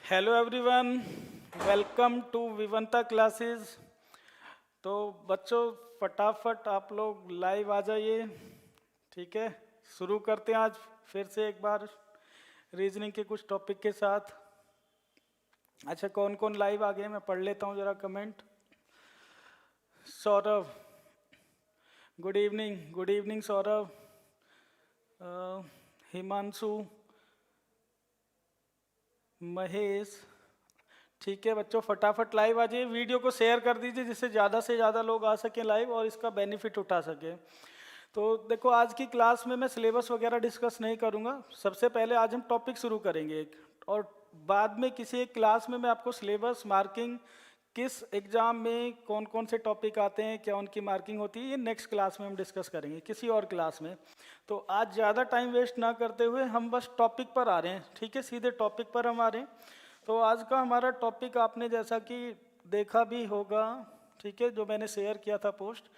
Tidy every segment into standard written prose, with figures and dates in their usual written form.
Hello everyone, welcome to Vivanta classes. तो बच्चों फटाफट आप लोग लाइव आ जाइए। ठीक है, शुरू करते हैं आज फिर से एक बार रीजनिंग के कुछ टॉपिक के साथ। अच्छा, कौन कौन लाइव आ गए मैं पढ़ लेता हूँ जरा comment. Saurabh, good evening Saurabh. Himanshu, Mahesh. ठीक है बच्चों, फटाफट लाइव आ जाइए। वीडियो को शेयर कर दीजिए जिससे ज़्यादा से ज़्यादा लोग आ सकें लाइव और इसका बेनिफिट उठा सकें। तो देखो, आज की क्लास में मैं सिलेबस वगैरह डिस्कस नहीं करूंगा। सबसे पहले आज हम टॉपिक शुरू करेंगे एक, और बाद में किसी एक क्लास में मैं आपको सिलेबस मार्किंग, किस एग्जाम में कौन कौन से टॉपिक आते हैं, क्या उनकी मार्किंग होती है, ये नेक्स्ट क्लास में हम डिस्कस करेंगे किसी और क्लास में। तो आज ज़्यादा टाइम वेस्ट ना करते हुए हम बस टॉपिक पर आ रहे हैं। ठीक है, सीधे टॉपिक पर हम आ रहे हैं। तो आज का हमारा टॉपिक आपने जैसा कि देखा भी होगा, ठीक है, जो मैंने शेयर किया था पोस्ट,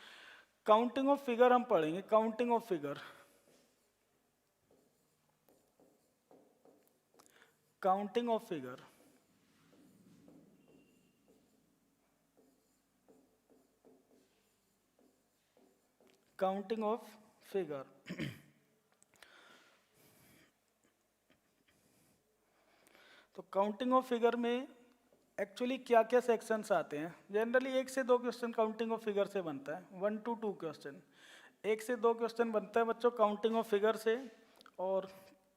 काउंटिंग ऑफ फिगर हम पढ़ेंगे। Counting of figure, counting of figure. Counting of figure. तो काउंटिंग ऑफ फिगर में एक्चुअली क्या क्या सेक्शंस आते हैं। जनरली 1 से 2 क्वेश्चन काउंटिंग ऑफ फिगर से बनता है, 1 to 2 क्वेश्चन। 1 से 2 क्वेश्चन बनता है बच्चों काउंटिंग ऑफ फिगर से। और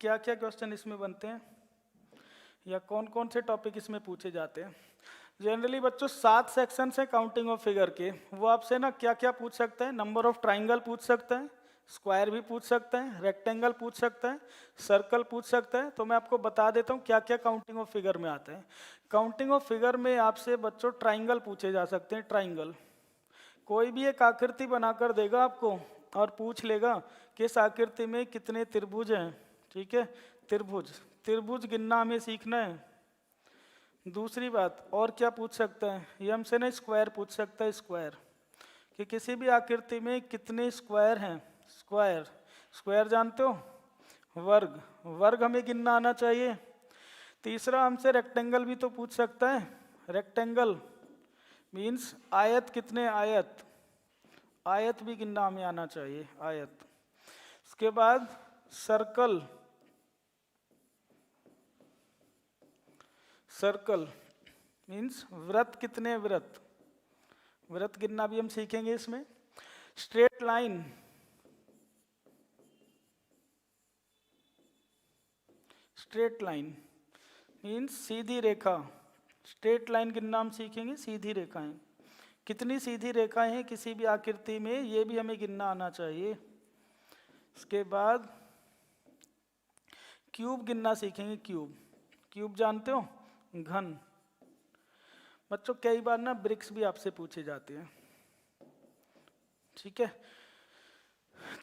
क्या क्या क्वेश्चन इसमें बनते हैं या कौन कौन से टॉपिक इसमें पूछे जाते हैं। जनरली बच्चों 7 सेक्शंस हैं काउंटिंग ऑफ फिगर के। वो आपसे ना क्या क्या पूछ सकते हैं, नंबर ऑफ ट्राइंगल पूछ सकते हैं, स्क्वायर भी पूछ सकते हैं, रेक्टेंगल पूछ सकते हैं, सर्कल पूछ सकते हैं। तो मैं आपको बता देता हूँ क्या क्या काउंटिंग ऑफ फिगर में आता है। काउंटिंग ऑफ फिगर में आपसे बच्चों ट्राइंगल पूछे जा सकते हैं। ट्राइंगल, कोई भी एक आकृति बनाकर देगा आपको और पूछ लेगा कि इस आकृति में कितने त्रिभुज हैं। ठीक है, त्रिभुज, त्रिभुज गिनना हमें सीखना है। दूसरी बात और क्या पूछ सकता है, ये हमसे ना स्क्वायर पूछ सकता है। स्क्वायर, कि किसी भी आकृति में कितने स्क्वायर हैं। स्क्वायर, स्क्वायर जानते हो, वर्ग, वर्ग हमें गिनना आना चाहिए। तीसरा हमसे रेक्टेंगल भी तो पूछ सकता है। रेक्टेंगल मीन्स आयत, कितने आयत, आयत भी गिनना हमें आना चाहिए, आयत। उसके बाद सर्कल, सर्कल मीन्स वृत्त, कितने वृत्त, वृत्त गिनना भी हम सीखेंगे इसमें। Straight line, straight line means सीधी रेखा। स्ट्रेट लाइन गिनना हम सीखेंगे, सीधी रेखाएं, कितनी सीधी रेखाएं हैं किसी भी आकृति में, ये भी हमें गिनना आना चाहिए। उसके बाद क्यूब गिनना सीखेंगे। क्यूब, क्यूब जानते हो, घन। बच्चों कई बार ना ब्रिक्स भी आपसे पूछे जाते हैं। ठीक है,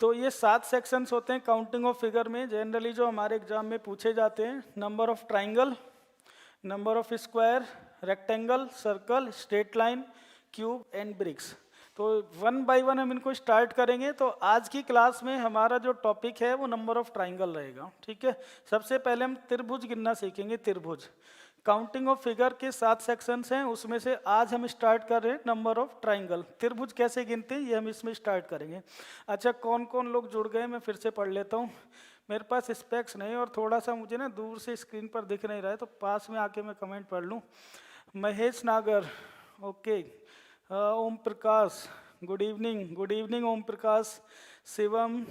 तो ये 7 सेक्शंस होते हैं काउंटिंग ऑफ फिगर में जनरली जो हमारे एग्जाम में पूछे जाते हैं। Number of triangle, number of square, rectangle, circle, straight line, cube and bricks. तो 1 बाय 1 हम इनको स्टार्ट करेंगे। तो आज की क्लास में हमारा जो टॉपिक है वो नंबर ऑफ ट्राइंगल रहेगा। ठीक है, सबसे पहले हम त्रिभुज गिनना सीखेंगे। त्रिभुज, काउंटिंग ऑफ फिगर के 7 सेक्शंस हैं, उसमें से आज हम स्टार्ट कर रहे हैं नंबर ऑफ ट्राइंगल। त्रिभुज कैसे गिनते हैं ये हम इसमें स्टार्ट करेंगे। अच्छा, कौन कौन लोग जुड़ गए मैं फिर से पढ़ लेता हूँ। मेरे पास स्पेक्स नहीं और थोड़ा सा मुझे ना दूर से स्क्रीन पर दिख नहीं रहा है, तो पास में आके मैं कमेंट पढ़ लूँ। महेश नागर, okay. Om Prakash, good evening, good evening Om Prakash. Shivam,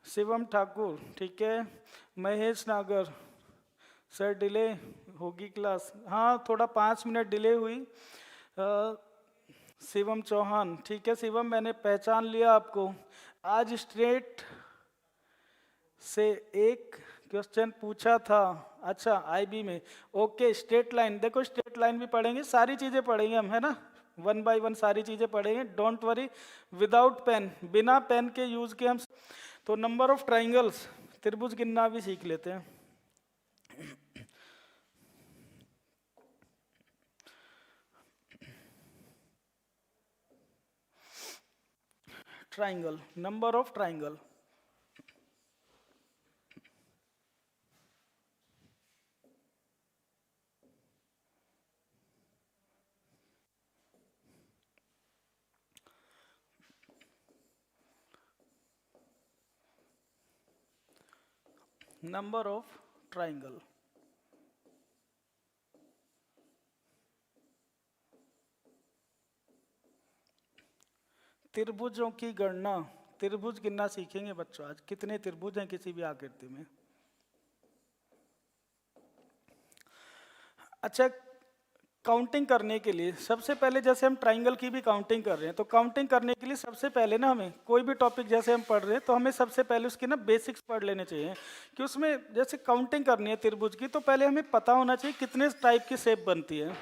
Shivam Thakur, ठीक है। महेश नागर, सर डिले होगी क्लास, हाँ थोड़ा 5 मिनट डिले हुई। शिवम चौहान, ठीक है शिवम, मैंने पहचान लिया आपको। आज स्ट्रेट से एक क्वेश्चन पूछा था। अच्छा, आईबी में, ओके। स्ट्रेट लाइन, देखो स्ट्रेट लाइन भी पढ़ेंगे, सारी चीजें पढ़ेंगे हम, है ना, 1 बाय 1 सारी चीजें पढ़ेंगे। डोंट वरी, विदाउट पेन, बिना पेन के यूज के हम। तो नंबर ऑफ ट्राइंगल्स, त्रिभुज गिनना भी सीख लेते हैं। Triangle, number of triangle, number of triangle. त्रिभुजों की गणना, त्रिभुज गिनना सीखेंगे बच्चों आज, कितने त्रिभुज हैं किसी भी आकृति में। अच्छा, काउंटिंग करने के लिए सबसे पहले, जैसे हम ट्राइंगल की भी काउंटिंग कर रहे हैं, तो काउंटिंग करने के लिए सबसे पहले ना हमें कोई भी टॉपिक जैसे हम पढ़ रहे हैं तो हमें सबसे पहले उसकी ना बेसिक्स पढ़ लेने चाहिए कि उसमें जैसे काउंटिंग करनी है त्रिभुज की, तो पहले हमें पता होना चाहिए कितने टाइप की शेप बनती है,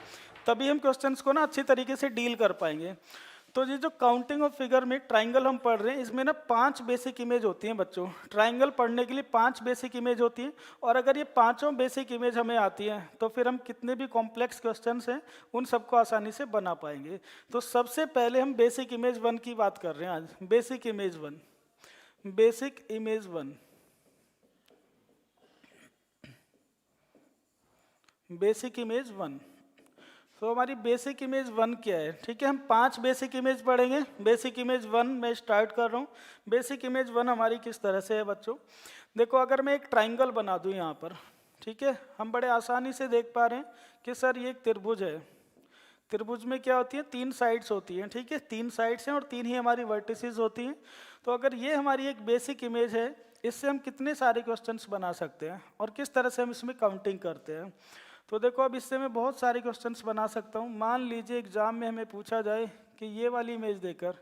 तभी हम क्वेश्चंस को ना अच्छी तरीके से डील कर पाएंगे। तो ये जो काउंटिंग ऑफ फिगर में ट्राइंगल हम पढ़ रहे हैं, इसमें ना 5 बेसिक इमेज होती हैं बच्चों। ट्राइंगल पढ़ने के लिए 5 बेसिक इमेज होती हैं, और अगर ये पांचों बेसिक इमेज हमें आती हैं तो फिर हम कितने भी कॉम्प्लेक्स क्वेश्चंस हैं उन सबको आसानी से बना पाएंगे। तो सबसे पहले हम बेसिक इमेज 1 की बात कर रहे हैं आज। Basic image 1, basic image 1, basic image 1। तो हमारी बेसिक इमेज 1 क्या है? ठीक है, हम 5 बेसिक इमेज पढ़ेंगे। बेसिक इमेज 1 मैं स्टार्ट कर रहा हूँ। बेसिक इमेज 1 हमारी किस तरह से है बच्चों? देखो, अगर मैं एक ट्राइंगल बना दूँ यहाँ पर, ठीक है, हम बड़े आसानी से देख पा रहे हैं कि सर ये एक त्रिभुज है। त्रिभुज में क्या होती है? 3 साइड्स होती हैं, ठीक है, 3 साइड्स हैं और 3 ही हमारी वर्टिसेस होती हैं। तो अगर ये हमारी एक बेसिक इमेज है, इससे हम कितने सारे क्वेश्चंस बना सकते हैं और किस तरह से हम इसमें काउंटिंग करते हैं। तो देखो, अब इससे मैं बहुत सारे क्वेश्चंस बना सकता हूँ। मान लीजिए एग्जाम में हमें पूछा जाए कि ये वाली इमेज देकर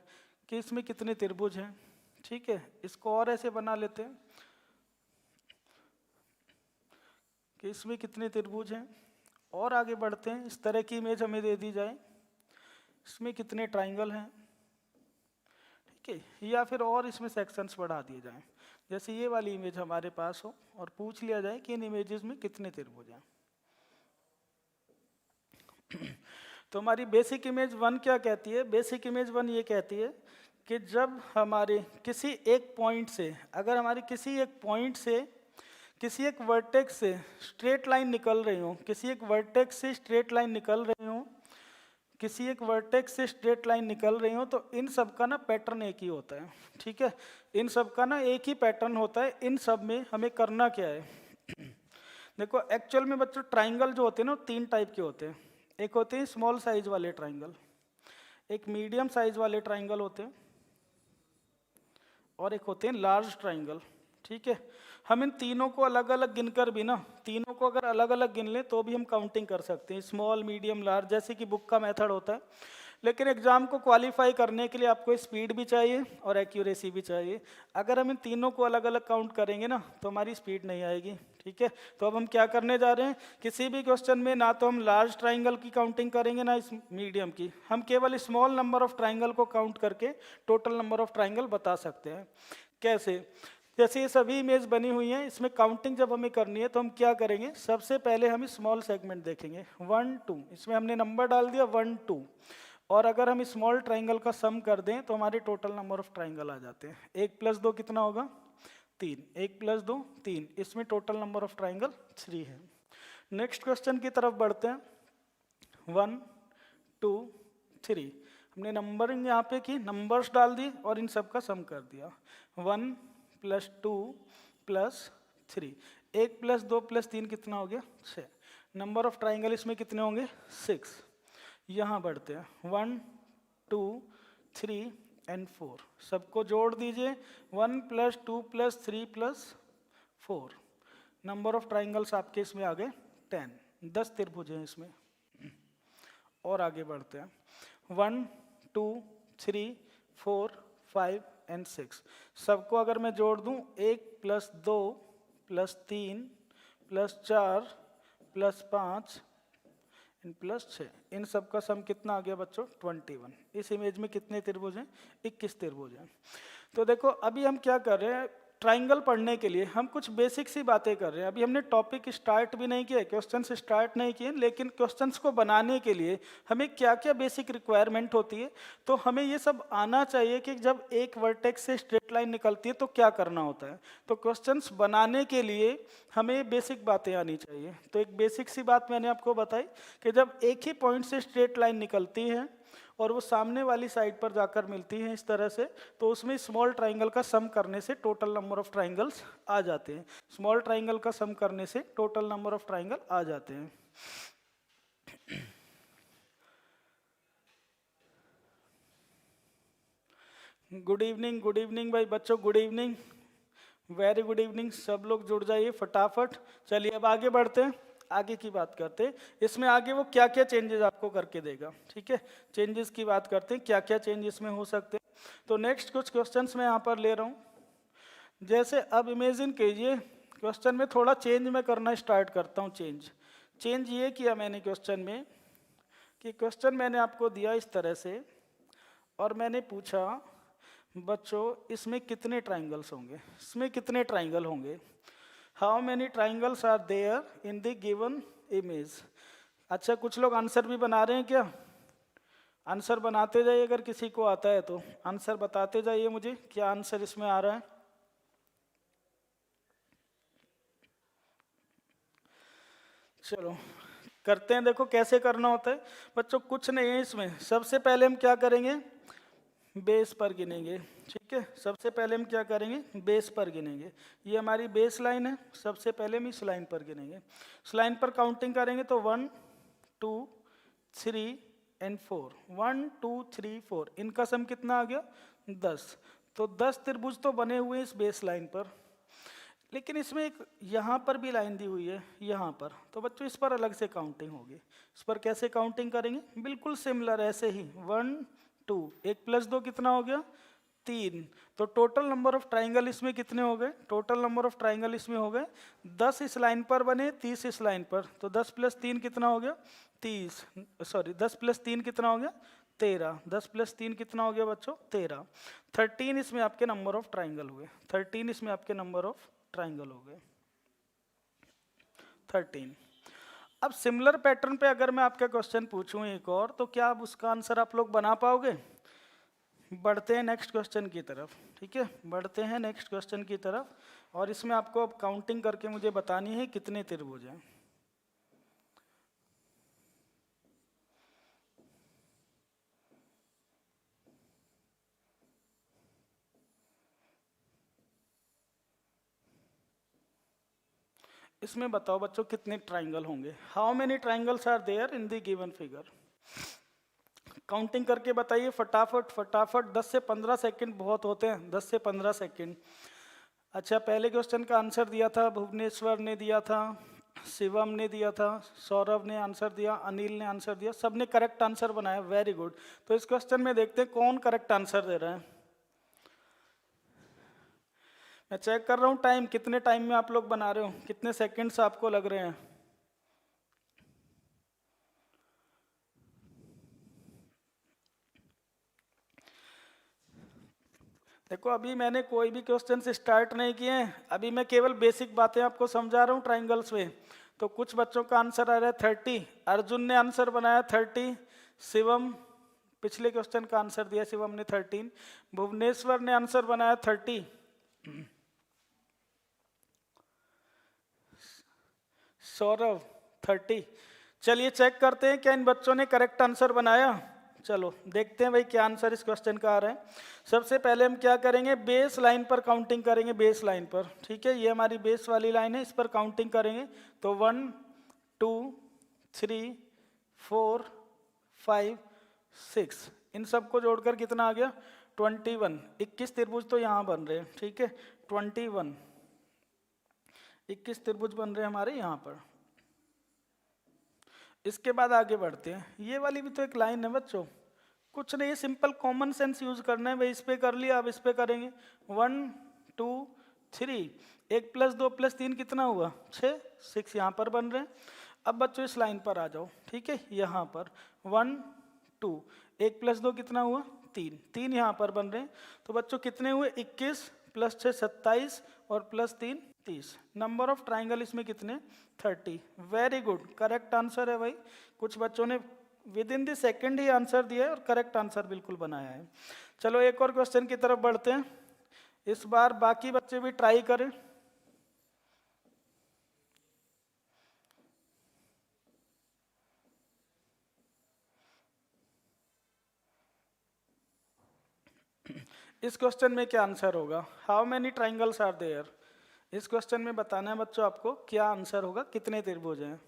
कि इसमें कितने त्रिभुज हैं, ठीक है, इसको और ऐसे बना लेते हैं कि इसमें कितने त्रिभुज हैं, और आगे बढ़ते हैं। इस तरह की इमेज हमें दे दी जाए, इसमें कितने ट्राइंगल हैं, ठीक है, या फिर और इसमें सेक्शंस बढ़ा दिए जाएं। जैसे ये वाली इमेज हमारे पास हो और पूछ लिया जाए कि इन इमेजेस में कितने त्रिभुज हैं। तो हमारी बेसिक इमेज 1 क्या कहती है? बेसिक इमेज 1 ये कहती है कि जब हमारे किसी एक पॉइंट से, अगर हमारी किसी एक पॉइंट से किसी एक वर्टेक्स से स्ट्रेट लाइन निकल रही हो, किसी एक वर्टेक्स से स्ट्रेट लाइन निकल रही हो, किसी एक वर्टेक्स से स्ट्रेट लाइन निकल रही हो, तो इन सब का ना पैटर्न एक ही होता है, ठीक है, इन सब का ना एक ही पैटर्न होता है। इन सब में हमें करना क्या है? देखो, एक्चुअल में बच्चों ट्राइंगल जो होते हैं ना, 3 टाइप के होते हैं। एक होते हैं स्मॉल साइज वाले ट्राइंगल, एक मीडियम साइज वाले ट्राइंगल होते हैं, और एक होते हैं लार्ज ट्राइंगल, ठीक है। हम इन तीनों को अलग अलग गिनकर भी ना, तीनों को अगर अलग अलग गिन लें तो भी हम काउंटिंग कर सकते हैं, स्मॉल मीडियम लार्ज, जैसे कि बुक का मेथड होता है। लेकिन एग्जाम को क्वालिफाई करने के लिए आपको स्पीड भी चाहिए और एक्यूरेसी भी चाहिए। अगर हम इन तीनों को अलग अलग काउंट करेंगे ना तो हमारी स्पीड नहीं आएगी, ठीक है। तो अब हम क्या करने जा रहे हैं? किसी भी क्वेश्चन में ना तो हम लार्ज ट्राइंगल की काउंटिंग करेंगे ना इस मीडियम की, हम केवल स्मॉल नंबर ऑफ ट्राइंगल को काउंट करके टोटल नंबर ऑफ ट्राइंगल बता सकते हैं। कैसे? जैसे ये सभी इमेज बनी हुई हैं, इसमें काउंटिंग जब हमें करनी है तो हम क्या करेंगे? सबसे पहले हम स्मॉल सेगमेंट देखेंगे, 1 2, इसमें हमने नंबर डाल दिया 1 2, और अगर हम स्मॉल ट्राइंगल का सम कर दें तो हमारे टोटल नंबर ऑफ ट्राइंगल आ जाते हैं। 1 + 2 कितना होगा? 3, 1 + 2 3, इसमें टोटल नंबर ऑफ ट्राइंगल 3 है। नेक्स्ट क्वेश्चन की तरफ बढ़ते हैं। 1 2 3, हमने नंबरिंग यहाँ पे की, नंबर्स डाल दिए और इन सब का सम कर दिया। 1 + 2 + 3, 1 + 2 + 3 कितना हो गया? 6। नंबर ऑफ ट्राइंगल इसमें कितने होंगे? 6। यहाँ बढ़ते हैं, 1 2 3 और 4, सबको जोड़ दीजिए, 1 + 2 + 3 + 4, नंबर ऑफ ट्राइंगल्स आपके इसमें आ गए 10, 10 त्रिभुज हैं इसमें। और आगे बढ़ते हैं, 1 2 3 4 5 और 6, सबको अगर मैं जोड़ दूं, 1 + 2 + 3 + 4 + 5 + 6, इन सब का सम कितना आ गया बच्चों? 21। इस इमेज में कितने त्रिभुज हैं? 21 त्रिभुज हैं। तो देखो, अभी हम क्या कर रहे हैं? ट्राइंगल पढ़ने के लिए हम कुछ बेसिक सी बातें कर रहे हैं। अभी हमने टॉपिक स्टार्ट भी नहीं किया, क्वेश्चन स्टार्ट नहीं किए, लेकिन क्वेश्चंस को बनाने के लिए हमें क्या क्या बेसिक रिक्वायरमेंट होती है, तो हमें ये सब आना चाहिए कि जब एक वर्टेक्स से स्ट्रेट लाइन निकलती है तो क्या करना होता है। तो क्वेश्चंस बनाने के लिए हमें बेसिक बातें आनी चाहिए। तो एक बेसिक सी बात मैंने आपको बताई कि जब एक ही पॉइंट से स्ट्रेट लाइन निकलती है और वो सामने वाली साइड पर जाकर मिलती हैं इस तरह से, तो उसमें स्मॉल ट्राइंगल का सम करने से टोटल नंबर ऑफ ट्राइंगल्स आ जाते हैं। स्मॉल ट्राइंगल का सम करने से टोटल नंबर ऑफ ट्राइंगल आ जाते हैं। गुड इवनिंग भाई बच्चों, good evening, very good evening. सब लोग जुड़ जाइए फटाफट। चलिए अब आगे बढ़ते हैं, आगे की बात करते हैं। इसमें आगे वो क्या क्या चेंजेस आपको करके देगा, ठीक है। चेंजेस की बात करते हैं, क्या क्या चेंजेस में हो सकते हैं। तो नेक्स्ट कुछ क्वेश्चंस मैं यहाँ पर ले रहा हूँ। जैसे अब इमेजिन कीजिए, क्वेश्चन में थोड़ा चेंज मैं करना स्टार्ट करता हूँ। चेंज ये किया मैंने क्वेश्चन में कि क्वेश्चन मैंने आपको दिया इस तरह से, और मैंने पूछा बच्चों इसमें कितने ट्राइंगल्स होंगे, इसमें कितने ट्राइंगल होंगे, how many triangles are there in the given image. अच्छा, कुछ लोग आंसर भी बना रहे हैं क्या? आंसर बनाते जाइए, अगर किसी को आता है तो आंसर बताते जाइए मुझे, क्या आंसर इसमें आ रहा है। चलो करते हैं, देखो कैसे करना होता है बच्चों। कुछ नहीं है इसमें, सबसे पहले हम क्या करेंगे, बेस पर गिनेंगे, ठीक है। सबसे पहले हम क्या करेंगे, बेस पर गिनेंगे। ये हमारी बेस लाइन है, सबसे पहले हम इस लाइन पर गिनेंगे। इस लाइन पर काउंटिंग करेंगे तो 1 2 3 एंड 4, 1 2 3 4, इनका सम कितना आ गया 10। तो 10 त्रिभुज तो बने हुए हैं इस बेस लाइन पर, लेकिन इसमें एक यहाँ पर भी लाइन दी हुई है यहाँ पर, तो बच्चों इस पर अलग से काउंटिंग होगी। इस पर कैसे काउंटिंग करेंगे, बिल्कुल सिमिलर ऐसे ही 1 2, 1 + 2 कितना हो गया 3। तो टोटल नंबर ऑफ ट्राइंगल इसमें कितने हो गए, टोटल नंबर ऑफ ट्राइंगल इसमें हो गए 10 इस लाइन पर बने, 30 इस लाइन पर। तो 10 + 3 कितना हो गया 30, सॉरी 10 + 3 कितना हो गया 13, 10 + 3 कितना हो गया बच्चों 13। 13 इसमें आपके नंबर ऑफ ट्राइंगल हुए, 13 इसमें आपके नंबर ऑफ ट्राइंगल हो गए 13। अब सिमिलर पैटर्न पे अगर मैं आपका क्वेश्चन पूछूं एक और, तो क्या अब उसका आंसर आप लोग बना पाओगे। बढ़ते हैं नेक्स्ट क्वेश्चन की तरफ, ठीक है, बढ़ते हैं नेक्स्ट क्वेश्चन की तरफ। और इसमें आपको अब काउंटिंग करके मुझे बतानी है कितने त्रिभुज हैं। इसमें बताओ बच्चों कितने ट्राइंगल होंगे, how many triangles are there in the given figure. Counting करके बताइए फटाफट फटाफट, 10 से 15 सेकंड बहुत होते हैं, 10 से 15 सेकंड। अच्छा, पहले क्वेश्चन का आंसर दिया था भुवनेश्वर ने दिया था, शिवम ने दिया था, सौरभ ने आंसर दिया, अनिल ने आंसर दिया, सबने करेक्ट आंसर बनाया, वेरी गुड। तो इस क्वेश्चन में देखते हैं कौन करेक्ट आंसर दे रहा है। मैं चेक कर रहा हूँ टाइम, कितने टाइम में आप लोग बना रहे हो, कितने सेकंड्स आपको लग रहे हैं। देखो अभी मैंने कोई भी क्वेश्चन स्टार्ट नहीं किए हैं, अभी मैं केवल बेसिक बातें आपको समझा रहा हूँ ट्राइंगल्स में। तो कुछ बच्चों का आंसर आ रहा है 30, अर्जुन ने आंसर बनाया 30, शिवम पिछले क्वेश्चन का आंसर दिया शिवम ने 13, भुवनेश्वर ने आंसर बनाया 30, सौरभ 30। चलिए चेक करते हैं क्या इन बच्चों ने करेक्ट आंसर बनाया। चलो देखते हैं भाई क्या आंसर इस क्वेश्चन का आ रहा है। सबसे पहले हम क्या करेंगे, बेस लाइन पर काउंटिंग करेंगे, बेस लाइन पर, ठीक है, ये हमारी बेस वाली लाइन है, इस पर काउंटिंग करेंगे। तो 1 2 3 4 5 6, इन सबको जोड़कर कितना आ गया 21। 21 त्रिभुज तो यहाँ बन रहे हैं, ठीक है, 21 21 त्रिभुज बन रहे हैं हमारे यहाँ पर। इसके बाद आगे बढ़ते हैं, ये वाली भी तो एक लाइन है बच्चों, कुछ नहीं, सिंपल कॉमन सेंस यूज करना है भाई। इस पे कर लिया, अब इस पे करेंगे 1 2 3, 1 + 2 + 3 कितना हुआ 6, 6 यहाँ पर बन रहे हैं। अब बच्चों इस लाइन पर आ जाओ, ठीक है, यहाँ पर 1 2, 1 + 2 कितना हुआ 3, 3 यहाँ पर बन रहे हैं। तो बच्चों कितने हुए 21 + 6 27 और +3 30। नंबर ऑफ ट्राइंगल इसमें कितने 30। वेरी गुड, करेक्ट आंसर है भाई। कुछ बच्चों ने with in the second he answer दिया है और करेक्ट आंसर बिल्कुल बनाया है। चलो एक और क्वेश्चन की तरफ बढ़ते हैं, इस बार बाकी बच्चे भी ट्राई करें। इस क्वेश्चन में क्या आंसर होगा? How many triangles are there? इस क्वेश्चन में बताना है बच्चों आपको क्या आंसर होगा, कितने त्रिभुज हैं।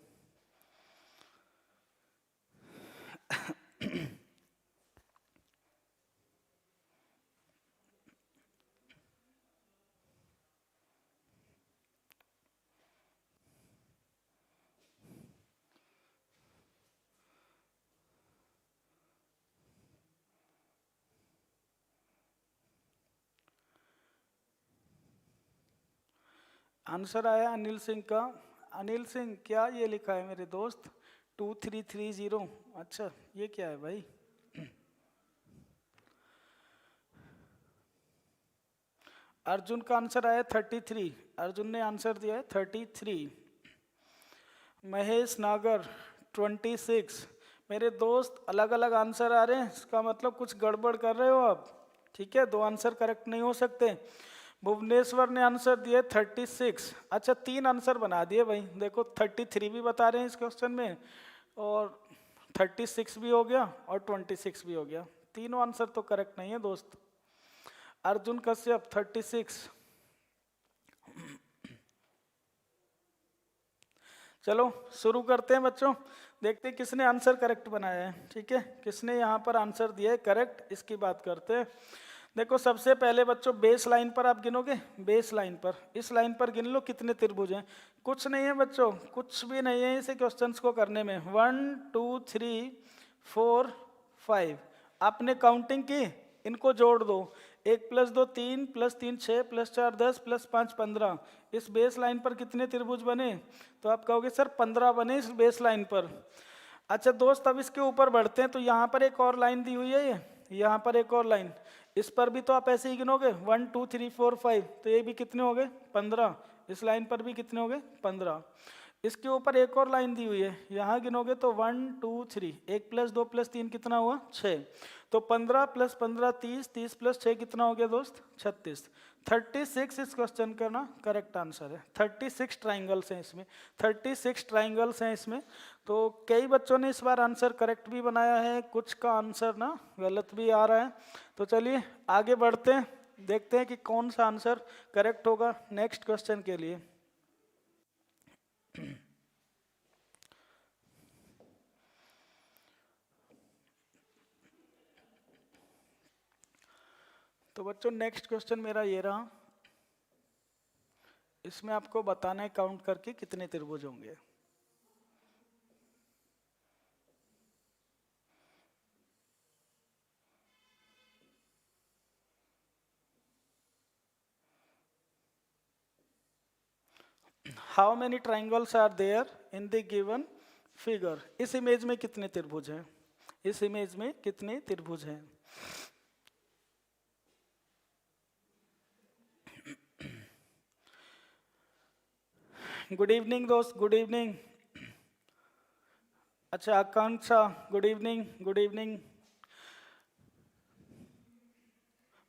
आंसर आया अनिल सिंह का। अनिल सिंह, क्या ये लिखा है मेरे दोस्त? 2330। अच्छा, ये क्या है भाई? अर्जुन का आंसर आया 33। अर्जुन ने आंसर दिया है 33। महेश नागर 26। मेरे दोस्त अलग अलग आंसर आ रहे हैं, इसका मतलब कुछ गड़बड़ कर रहे हो आप। ठीक है, दो आंसर करेक्ट नहीं हो सकते। भुवनेश्वर ने आंसर दिया 36। अच्छा, 3 आंसर बना दिए भाई। देखो 33 भी बता रहे हैं इस क्वेश्चन में, और 36 भी हो गया, और 26 भी हो गया। तीनों आंसर तो करेक्ट नहीं है दोस्त। अर्जुन कश्यप 36। चलो शुरू करते हैं बच्चों, देखते हैं किसने आंसर करेक्ट बनाया है। ठीक है, किसने यहाँ पर आंसर दिया है करेक्ट, इसकी बात करते हैं। देखो सबसे पहले बच्चों बेस लाइन पर आप गिनोगे, बेस लाइन पर, इस लाइन पर गिन लो कितने त्रिभुज हैं। कुछ नहीं है बच्चों, कुछ भी नहीं है इसे क्वेश्चंस को करने में। 1 2 3 4 5 आपने काउंटिंग की, इनको जोड़ दो। 1 + 2 3 + 3 6 + 4 10 + 5 15। इस बेस लाइन पर कितने त्रिभुज बने? तो आप कहोगे सर 15 बने इस बेस लाइन पर। अच्छा दोस्त, अब इसके ऊपर बढ़ते हैं, तो यहाँ पर एक और लाइन दी हुई है, ये यहाँ पर एक और लाइन, इस पर भी तो आप ऐसे ही गिनोगे 1 2 3 4 5, तो ये भी कितने हो गए? 15। इस लाइन पर भी कितने हो गए? 15। इसके ऊपर एक और लाइन दी हुई है, यहाँ गिनोगे तो 1 2 3, 1 + 2 + 3 कितना हुआ? 6। तो 15 + 15 30, 30 + 6 कितना हो गया दोस्त? 36। 36 इस क्वेश्चन का ना करेक्ट आंसर है। 36 ट्राइंगल्स हैं इसमें, 36 ट्राइंगल्स हैं इसमें। तो कई बच्चों ने इस बार आंसर करेक्ट भी बनाया है, कुछ का आंसर ना गलत भी आ रहा है। तो चलिए आगे बढ़ते हैं, देखते हैं कि कौन सा आंसर करेक्ट होगा नेक्स्ट क्वेश्चन के लिए। तो बच्चों नेक्स्ट क्वेश्चन मेरा ये रहा, इसमें आपको बताना है काउंट करके कितने त्रिभुज होंगे। How many triangles are there in the given figure? इस इमेज में कितने त्रिभुज हैं? इस इमेज में कितने त्रिभुज हैं? गुड इवनिंग दोस्त, गुड इवनिंग। अच्छा आकांक्षा, गुड इवनिंग, गुड इवनिंग।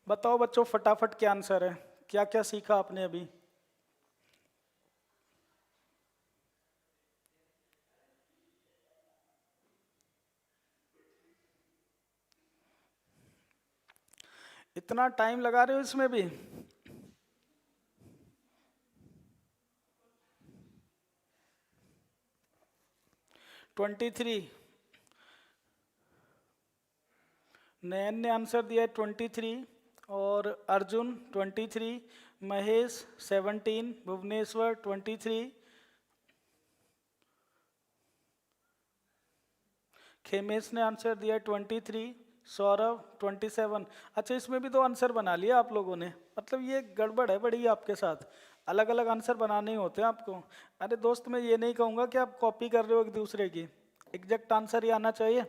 बताओ बच्चों फटाफट क्या आंसर है, क्या क्या सीखा आपने अभी? इतना टाइम लगा रहे हो इसमें भी? ट्वेंटी 23। नयन ने आंसर दिया है 23, और अर्जुन 23, महेश 17, भुवनेश्वर 23, खेमेश ने आंसर दिया 23, सौरभ 27। अच्छा इसमें भी 2 आंसर बना लिया आप लोगों ने, मतलब ये गड़बड़ है बड़ी आपके साथ, अलग अलग आंसर बनाने ही होते हैं आपको। अरे दोस्त मैं ये नहीं कहूँगा कि आप कॉपी कर रहे हो एक दूसरे की, एग्जैक्ट आंसर ही आना चाहिए।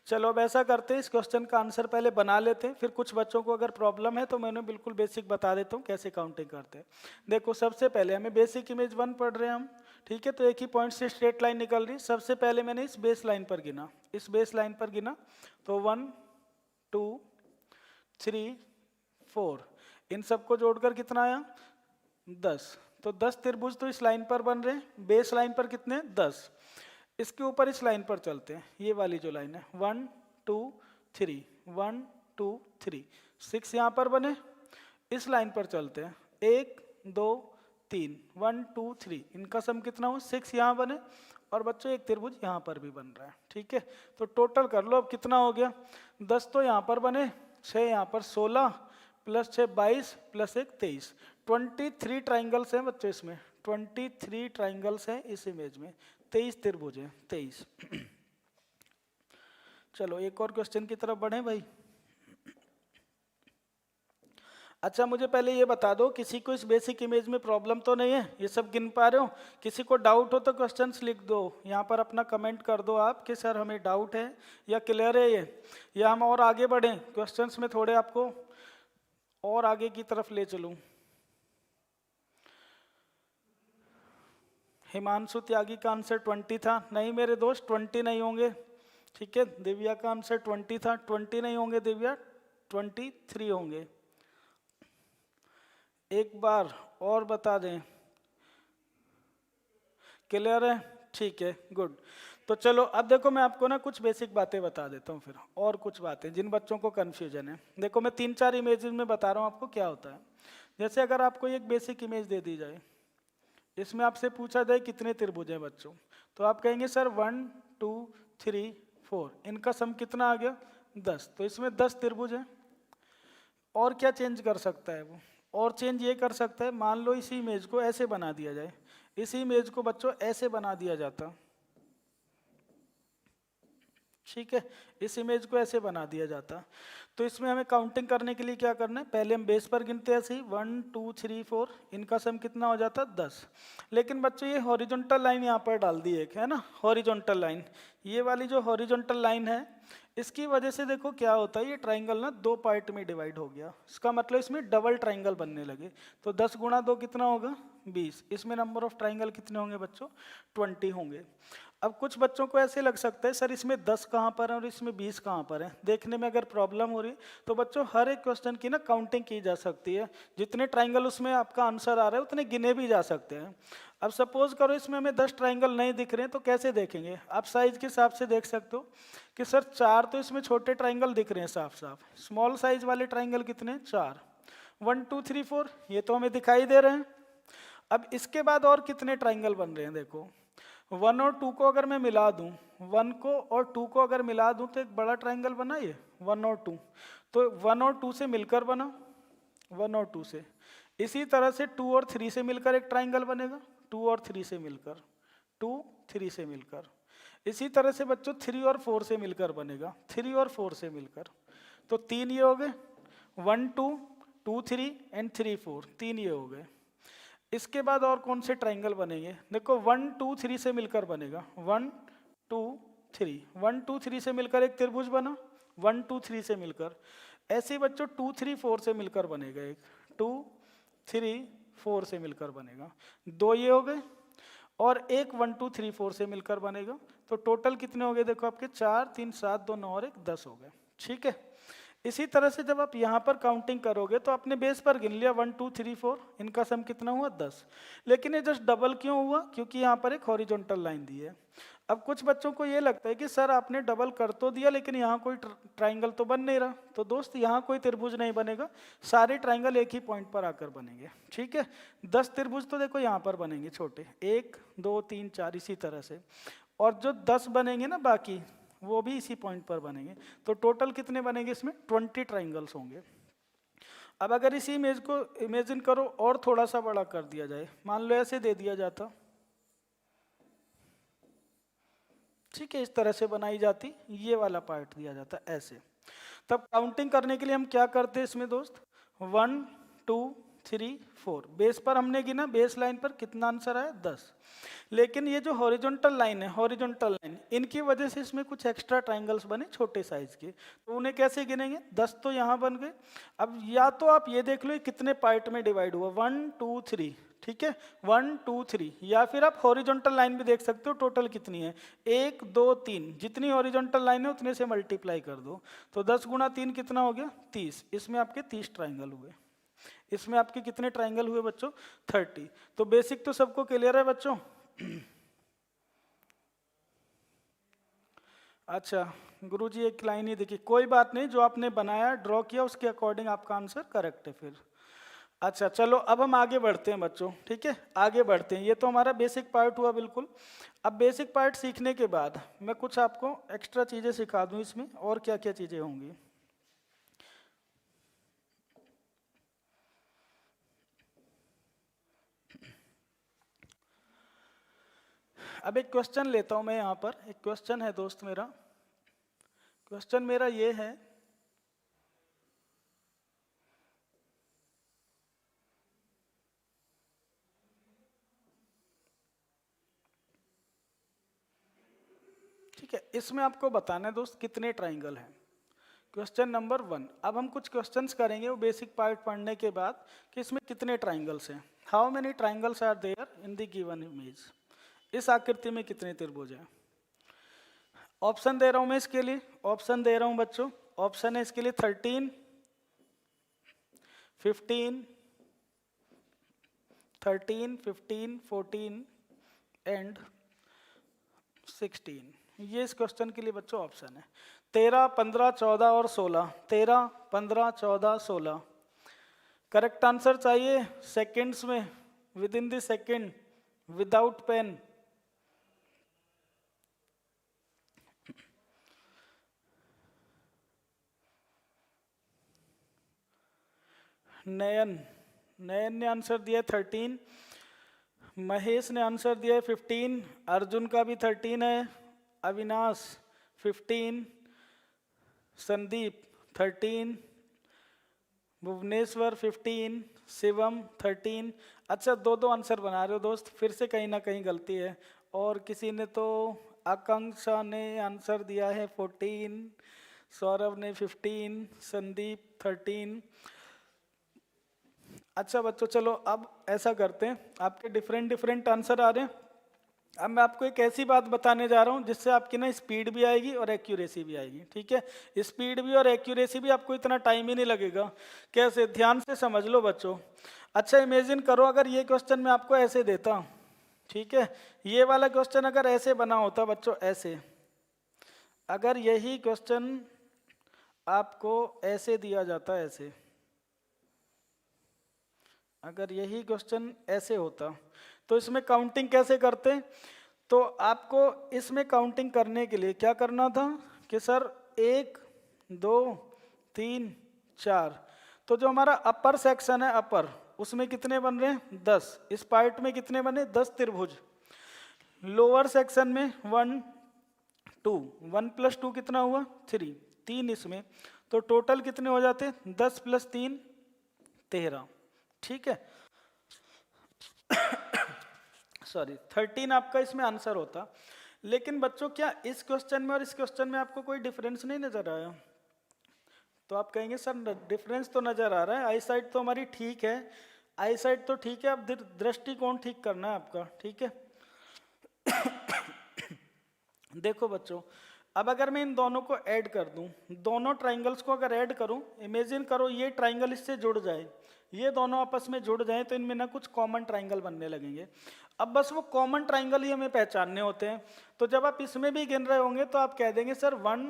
चलो अब ऐसा करते हैं, इस क्वेश्चन का आंसर पहले बना लेते हैं, फिर कुछ बच्चों को अगर प्रॉब्लम है तो मैं उन्हें बिल्कुल बेसिक बता देता हूँ कैसे काउंटिंग करते हैं। देखो सबसे पहले हमें बेसिक इमेज 1 पढ़ रहे हैं हम, ठीक है, तो एक ही पॉइंट से स्ट्रेट लाइन निकल रही। सबसे पहले मैंने इस बेस लाइन पर गिना, इस बेस लाइन पर गिना, तो 1 2 3 4, इन सबको जोड़कर कितना आया? 10। तो 10 त्रिभुज तो इस लाइन पर बन रहे हैं, बेस लाइन पर कितने? 10। इसके ऊपर इस लाइन पर चलते हैं, ये वाली जो लाइन है 1 2 3, 1 2 3, 6 यहाँ पर बने, इस लाइन पर चलते हैं, 1 2 3, 1 2 3, इनका सम कितना हुआ 6 यहाँ बने, और बच्चों एक त्रिभुज यहाँ पर भी बन रहा है। ठीक है, तो टोटल कर लो अब कितना हो गया, 10 तो यहाँ पर बने, 6 यहाँ पर, 16 प्लस 6 22 प्लस 1 23, 23 ट्राइंगल्स हैं बच्चों इसमें, 23 ट्राइंगल्स हैं इस इमेज में, 23 त्रिभुज हैं, 23। चलो एक और क्वेश्चन की तरफ बढ़े भाई। अच्छा मुझे पहले ये बता दो, किसी को इस बेसिक इमेज में प्रॉब्लम तो नहीं है, ये सब गिन पा रहे हो? किसी को डाउट हो तो क्वेश्चंस लिख दो, यहाँ पर अपना कमेंट कर दो आप कि सर हमें डाउट है या क्लियर है ये, या हम और आगे बढ़ें क्वेश्चंस में, थोड़े आपको और आगे की तरफ ले चलूं। हिमांशु त्यागी का आंसर 20 था, नहीं मेरे दोस्त 20 नहीं होंगे। ठीक है, दिव्या का आंसर 20 था, 20 नहीं होंगे दिव्या, 23 होंगे। एक बार और बता दें, क्लियर है? ठीक है, गुड। तो चलो अब देखो मैं आपको ना कुछ बेसिक बातें बता देता हूँ फिर, और कुछ बातें जिन बच्चों को कन्फ्यूजन है। देखो मैं 3-4 इमेजेस में बता रहा हूँ आपको क्या होता है। जैसे अगर आपको एक बेसिक इमेज दे दी जाए, इसमें आपसे पूछा जाए कितने त्रिभुज हैं बच्चों, तो आप कहेंगे सर 1 2 3 4, इनका सम कितना आ गया 10, तो इसमें 10 त्रिभुज हैं। और क्या चेंज कर सकता है वो, और चेंज ये कर सकता है, मान लो इसी इमेज को ऐसे बना दिया जाए, इसी इमेज को बच्चों ऐसे बना दिया जाता, ठीक है, इस इमेज को ऐसे बना दिया जाता, तो इसमें हमें काउंटिंग करने के लिए क्या करना है, पहले हम बेस पर गिनते हैं ऐसे ही 1 2 3 4, इनका सम कितना हो जाता 10। लेकिन बच्चों ये हॉरिजॉन्टल लाइन यहाँ पर डाल दी एक, है ना, हॉरिजॉन्टल लाइन, ये वाली जो हॉरिजॉन्टल लाइन है, इसकी वजह से देखो क्या होता है, ये ट्राइंगल ना 2 पार्ट में डिवाइड हो गया, इसका मतलब इसमें डबल ट्राइंगल बनने लगे। तो 10 गुणा 2 कितना होगा 20, इसमें नंबर ऑफ ट्राइंगल कितने होंगे बच्चों 20 होंगे। अब कुछ बच्चों को ऐसे लग सकता है सर इसमें 10 कहाँ पर है और इसमें 20 कहाँ पर है, देखने में अगर प्रॉब्लम हो रही तो बच्चों हर एक क्वेश्चन की ना काउंटिंग की जा सकती है, जितने ट्राइंगल उसमें आपका आंसर आ रहा है उतने गिने भी जा सकते हैं। अब सपोज करो इसमें हमें 10 ट्राइंगल नहीं दिख रहे हैं, तो कैसे देखेंगे, आप साइज के हिसाब से देख सकते हो कि सर 4 तो इसमें छोटे ट्राइंगल दिख रहे हैं साफ साफ, स्मॉल साइज वाले ट्राइंगल कितने 4, 1 2 3 4 ये तो हमें दिखाई दे रहे हैं। अब इसके बाद और कितने ट्राइंगल बन रहे हैं, देखो 1 और 2 को अगर मैं मिला दूं, 1 को और 2 को अगर मिला दूं तो एक बड़ा ट्राइंगल बना ये 1 और 2, तो 1 और 2 से मिलकर बना 1 और 2 से। इसी तरह से 2 और 3 से मिलकर एक ट्राइंगल बनेगा, 2 और 3 से मिलकर, 2 3 से मिलकर। इसी तरह से बच्चों 3 और 4 से मिलकर बनेगा, 3 और 4 से मिलकर, तो 3 ये हो गए, 1 2 2 3 एंड 3 4, 3 ये हो गए। इसके बाद और कौन से ट्राइंगल बनेंगे, देखो 1 2 3 से मिलकर बनेगा 1 2 3, 1 2 3 से मिलकर एक त्रिभुज बना, 1 2 3 से मिलकर। ऐसे बच्चों 2 3 4 से मिलकर बनेगा एक, 2 3 4 से मिलकर बनेगा, 2 ये हो गए, और एक 1 2 3 4 से मिलकर बनेगा। तो टोटल कितने हो गए, देखो आपके 4 3 7 2 9 और 1 10 हो गए। ठीक है, इसी तरह से जब आप यहाँ पर काउंटिंग करोगे तो अपने बेस पर गिन लिया 1 2 3 4, इनका सम कितना हुआ 10। लेकिन ये जस्ट डबल क्यों हुआ, क्योंकि यहाँ पर एक हॉरिजॉन्टल लाइन दी है। अब कुछ बच्चों को ये लगता है कि सर आपने डबल कर तो दिया लेकिन यहाँ कोई ट्राइंगल तो बन नहीं रहा, तो दोस्त यहाँ कोई त्रिभुज नहीं बनेगा, सारे ट्राइंगल एक ही पॉइंट पर आकर बनेंगे। ठीक है, 10 त्रिभुज तो देखो यहाँ पर बनेंगे छोटे, 1 2 3 4 इसी तरह से, और जो 10 बनेंगे ना बाकी वो भी इसी पॉइंट पर बनेंगे। तो टोटल कितने बनेंगे इसमें 20 ट्राइंगल्स होंगे। अब अगर इसी इमेज को इमेजिन करो और थोड़ा सा बड़ा कर दिया जाए, मान लो ऐसे दे दिया जाता, ठीक है, इस तरह से बनाई जाती, ये वाला पार्ट दिया जाता ऐसे, तब काउंटिंग करने के लिए हम क्या करते हैं इसमें दोस्त, 1 2 3 4, बेस पर हमने गिना, बेस लाइन पर कितना आंसर आया 10। लेकिन ये जो हॉरिजॉन्टल लाइन है, हॉरिजॉन्टल लाइन, इनकी वजह से इसमें कुछ एक्स्ट्रा ट्राइंगल्स बने छोटे साइज के, तो उन्हें कैसे गिनेंगे, 10 तो यहाँ बन गए। अब या तो आप ये देख लो ये कितने पार्ट में डिवाइड हुआ, 1 2 3, ठीक है 1 2 3, या फिर आप हॉरिजॉन्टल लाइन भी देख सकते हो टोटल कितनी है 1 2 3, जितनी हॉरिजॉन्टल लाइन है उतने से मल्टीप्लाई कर दो, तो 10 गुणा 3 कितना हो गया 30, इसमें आपके 30 ट्राइंगल हुए। इसमें आपके कितने ट्राइंगल हुए बच्चों 30। तो बेसिक तो सबको क्लियर है बच्चों। अच्छा गुरुजी एक लाइन ही दिखी, कोई बात नहीं, जो आपने बनाया ड्रॉ किया उसके अकॉर्डिंग आपका आंसर करेक्ट है फिर। अच्छा चलो अब हम आगे बढ़ते हैं बच्चों, ठीक है आगे बढ़ते हैं। ये तो हमारा बेसिक पार्ट हुआ बिल्कुल। अब बेसिक पार्ट सीखने के बाद मैं कुछ आपको एक्स्ट्रा चीज़ें सिखा दूं इसमें, और क्या क्या चीज़ें होंगी। अब एक क्वेश्चन लेता हूं मैं यहाँ पर, एक क्वेश्चन है दोस्त मेरा, क्वेश्चन मेरा ये है, ठीक है इसमें आपको बताना है दोस्त कितने ट्राइंगल हैं। Question number 1। अब हम कुछ क्वेश्चंस करेंगे वो बेसिक पार्ट पढ़ने के बाद कि इसमें कितने ट्राइंगल्स हैं। How many triangles are there in the given image. इस आकृति में कितने त्रिभुज हैं। ऑप्शन दे रहा हूं मैं इसके लिए, ऑप्शन दे रहा हूं बच्चों। ऑप्शन है इसके लिए 13, 15, 14 एंड 16। ये इस क्वेश्चन के लिए बच्चों ऑप्शन है 13, 15, 14 और 16। 13, 15, 14, 16। करेक्ट आंसर चाहिए सेकंड्स में, within the second, without pen. Nayan, Nayan ने आंसर दिया 13, महेश ने आंसर दिया है 15, अर्जुन का भी 13 है, अविनाश 15, संदीप 13, भुवनेश्वर 15, शिवम 13। अच्छा दो दो आंसर बना रहे हो दोस्त, फिर से कहीं ना कहीं गलती है। और किसी ने तो, आकांक्षा ने आंसर दिया है 14, सौरभ ने 15, संदीप 13। अच्छा बच्चों चलो अब ऐसा करते हैं, आपके डिफरेंट डिफरेंट आंसर आ रहे हैं। अब मैं आपको एक ऐसी बात बताने जा रहा हूं जिससे आपकी ना स्पीड भी आएगी और एक्यूरेसी भी आएगी, ठीक है। स्पीड भी और एक्यूरेसी भी, आपको इतना टाइम ही नहीं लगेगा। कैसे, ध्यान से समझ लो बच्चों। अच्छा इमेजिन करो अगर ये क्वेश्चन मैं आपको ऐसे देता, ठीक है, ये वाला क्वेश्चन अगर ऐसे बना होता बच्चों, ऐसे, अगर यही क्वेश्चन आपको ऐसे दिया जाता, ऐसे, अगर यही क्वेश्चन ऐसे होता तो इसमें काउंटिंग कैसे करते। तो आपको इसमें काउंटिंग करने के लिए क्या करना था कि सर 1, 2, 3, 4। तो जो हमारा अपर सेक्शन है, अपर, उसमें कितने बन रहे हैं 10। इस पार्ट में कितने बने 10 त्रिभुज। लोअर सेक्शन में 1, 2, 1 + 2 कितना हुआ 3, 3 इसमें। तो टोटल कितने हो जाते 10 + 3 13, ठीक है। सॉरी 13 आपका इसमें आंसर होता। लेकिन बच्चों क्या इस क्वेश्चन में और इस क्वेश्चन में आपको कोई डिफरेंस नहीं नजर आया। तो आप कहेंगे सर डिफरेंस तो नजर आ रहा है, आई साइड तो हमारी ठीक है, आई साइड तो ठीक है, अब दृष्टिकोण ठीक करना है आपका, ठीक है। देखो बच्चों, अब अगर मैं इन दोनों को ऐड कर दूं, दोनों ट्राइंगल्स को अगर ऐड करूं, इमेजिन करो ये ट्राइंगल इससे जुड़ जाए, ये दोनों आपस में जुड़ जाएं, तो इनमें ना कुछ कॉमन ट्राइंगल बनने लगेंगे। अब बस वो कॉमन ट्राइंगल ही हमें पहचानने होते हैं। तो जब आप इसमें भी गिन रहे होंगे तो आप कह देंगे सर 1,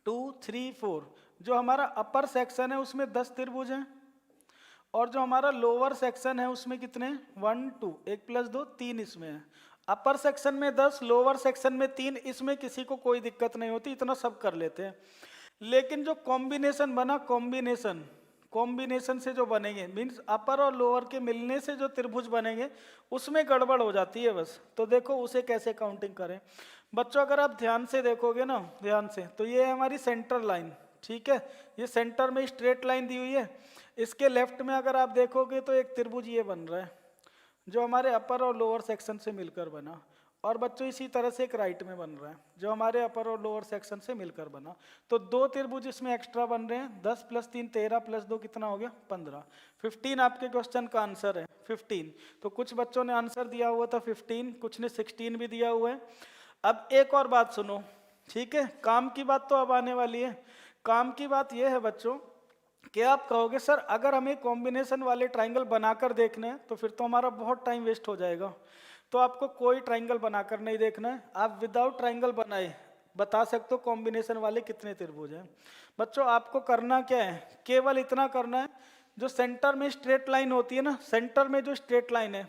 2, 3, 4। जो हमारा अपर सेक्शन है उसमें 10 त्रिभुज हैं, और जो हमारा लोअर सेक्शन है उसमें कितने 1, 2, 1 + 2 3 इसमें है। अपर सेक्शन में 10, लोअर सेक्शन में 3, इसमें किसी को कोई दिक्कत नहीं होती, इतना सब कर लेते हैं। लेकिन जो कॉम्बिनेशन बना, कॉम्बिनेशन, कॉम्बिनेशन से जो बनेंगे, मीन्स अपर और लोअर के मिलने से जो त्रिभुज बनेंगे, उसमें गड़बड़ हो जाती है बस। तो देखो उसे कैसे काउंटिंग करें बच्चों। अगर आप ध्यान से देखोगे ना, ध्यान से, तो ये है हमारी सेंटर लाइन, ठीक है। ये सेंटर में स्ट्रेट लाइन दी हुई है। इसके लेफ्ट में अगर आप देखोगे तो एक त्रिभुज ये बन रहा है, जो हमारे अपर और लोअर सेक्शन से मिलकर बना। और बच्चों इसी तरह से एक राइट में बन रहा है, जो हमारे अपर और लोअर सेक्शन से मिलकर बना। तो 2 त्रिभुज इसमें एक्स्ट्रा बन रहे हैं। 10 + 3 13 + 2 कितना हो गया 15। 15 आपके क्वेश्चन का आंसर है 15। तो कुछ बच्चों ने आंसर दिया हुआ था 15, कुछ ने 16 भी दिया हुआ है। अब एक और बात सुनो, ठीक है, काम की बात तो अब आने वाली है। काम की बात यह है बच्चों कि आप कहोगे सर अगर हमें कॉम्बिनेशन वाले ट्राइंगल बनाकर देखने हैं तो फिर तो हमारा बहुत टाइम वेस्ट हो जाएगा। तो आपको कोई ट्राइंगल बनाकर नहीं देखना है, आप विदाउट ट्राइंगल बनाए बता सकते हो कॉम्बिनेशन वाले कितने त्रिभुज हैं। बच्चों आपको करना क्या है, केवल इतना करना है, जो सेंटर में स्ट्रेट लाइन होती है ना, सेंटर में जो स्ट्रेट लाइन है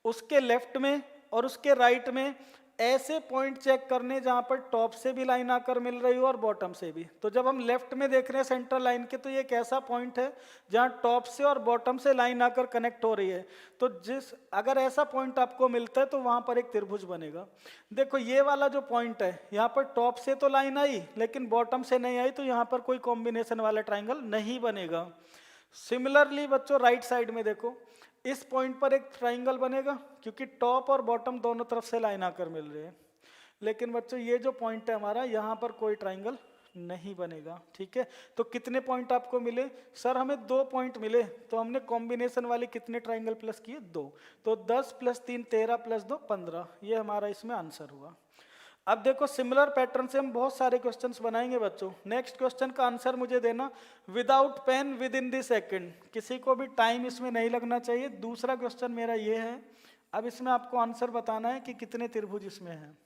उसके लेफ्ट में और उसके राइट में ऐसे पॉइंट चेक करने जहां पर टॉप से भी लाइन आकर मिल रही हो और बॉटम से भी। तो जब हम लेफ्ट में देख रहे हैं सेंटर लाइन के, तो ये एक ऐसा पॉइंट है जहां टॉप से और बॉटम से लाइन आकर कनेक्ट हो रही है। तो अगर ऐसा पॉइंट आपको मिलता है तो वहां पर एक त्रिभुज बनेगा। देखो ये वाला जो पॉइंट है, यहाँ पर टॉप से तो लाइन आई लेकिन बॉटम से नहीं आई, तो यहाँ पर कोई कॉम्बिनेशन वाला ट्राइंगल नहीं बनेगा। सिमिलरली बच्चों राइट साइड में देखो, इस पॉइंट पर एक ट्राइंगल बनेगा क्योंकि टॉप और बॉटम दोनों तरफ से लाइन आकर मिल रही है। लेकिन बच्चों ये जो पॉइंट है हमारा, यहाँ पर कोई ट्राइंगल नहीं बनेगा। ठीक है, तो कितने पॉइंट आपको मिले? सर हमें 2 पॉइंट मिले, तो हमने कॉम्बिनेशन वाले कितने ट्राइंगल प्लस किए? 2। तो 10 + 3 13 + 2 15, ये हमारा इसमें आंसर हुआ। अब देखो सिमिलर पैटर्न से हम बहुत सारे क्वेश्चंस बनाएंगे बच्चों। नेक्स्ट क्वेश्चन का आंसर मुझे देना without pen within the second, किसी को भी टाइम इसमें नहीं लगना चाहिए। दूसरा क्वेश्चन मेरा ये है, अब इसमें आपको आंसर बताना है कि कितने त्रिभुज इसमें हैं।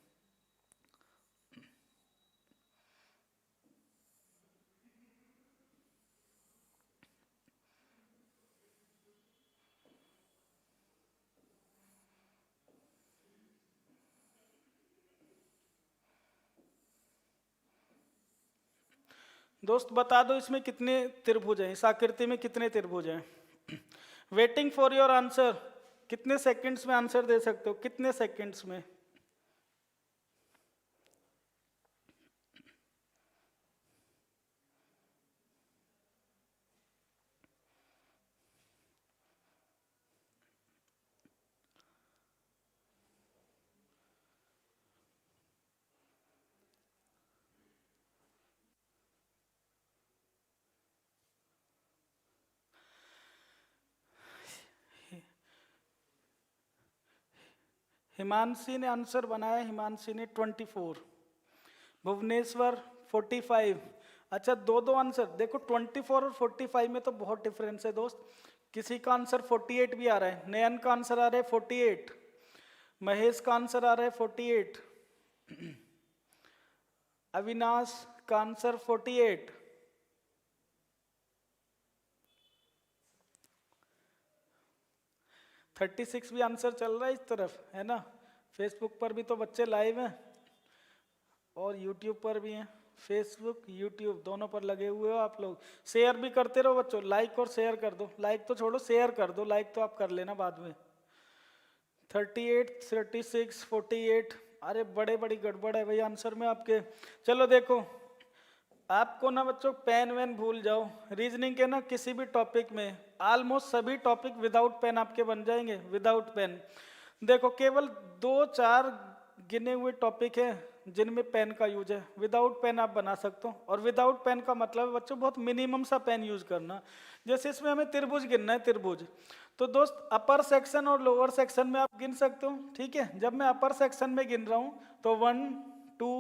दोस्त बता दो इसमें कितने त्रिभुज हैं, इस आकृति में कितने त्रिभुज हैं। Waiting for your answer. कितने सेकंड्स में आंसर दे सकते हो, कितने सेकंड्स में? हिमांशी ने आंसर बनाया, हिमांशी ने 24, भुवनेश्वर 45। अच्छा 2-2 आंसर। देखो 24 और 45 में तो बहुत डिफरेंस है दोस्त। किसी का आंसर 48 भी आ रहा है, नयन का आंसर आ रहा है 48, महेश का आंसर आ रहा है 48, अविनाश का आंसर 48, थर्टी 36 भी आंसर चल रहा है इस तरफ, है ना। फेसबुक पर भी तो बच्चे लाइव हैं और यूट्यूब पर भी हैं। फेसबुक यूट्यूब दोनों पर लगे हुए हो आप लोग। शेयर भी करते रहो बच्चों, लाइक और शेयर कर दो। लाइक तो छोड़ो, शेयर कर दो, लाइक तो आप कर लेना बाद में। 38, 36, 48, अरे बड़े बड़ी गड़बड़ है भाई आंसर में आपके। चलो देखो, आपको ना बच्चों पेन वेन भूल जाओ। रीजनिंग के ना किसी भी टॉपिक में ऑलमोस्ट सभी टॉपिक विदाउट पेन आपके बन जाएंगे, विदाउट पेन। देखो केवल 2-4 गिने हुए टॉपिक हैं जिनमें पेन का यूज है, विदाउट पेन आप बना सकते हो। और विदाउट पेन का मतलब है बच्चों बहुत मिनिमम सा पेन यूज करना। जैसे इसमें हमें त्रिभुज गिनना है, त्रिभुज तो दोस्त अपर सेक्शन और लोअर सेक्शन में आप गिन सकते हो। ठीक है, जब मैं अपर सेक्शन में गिन रहा हूँ तो 1 2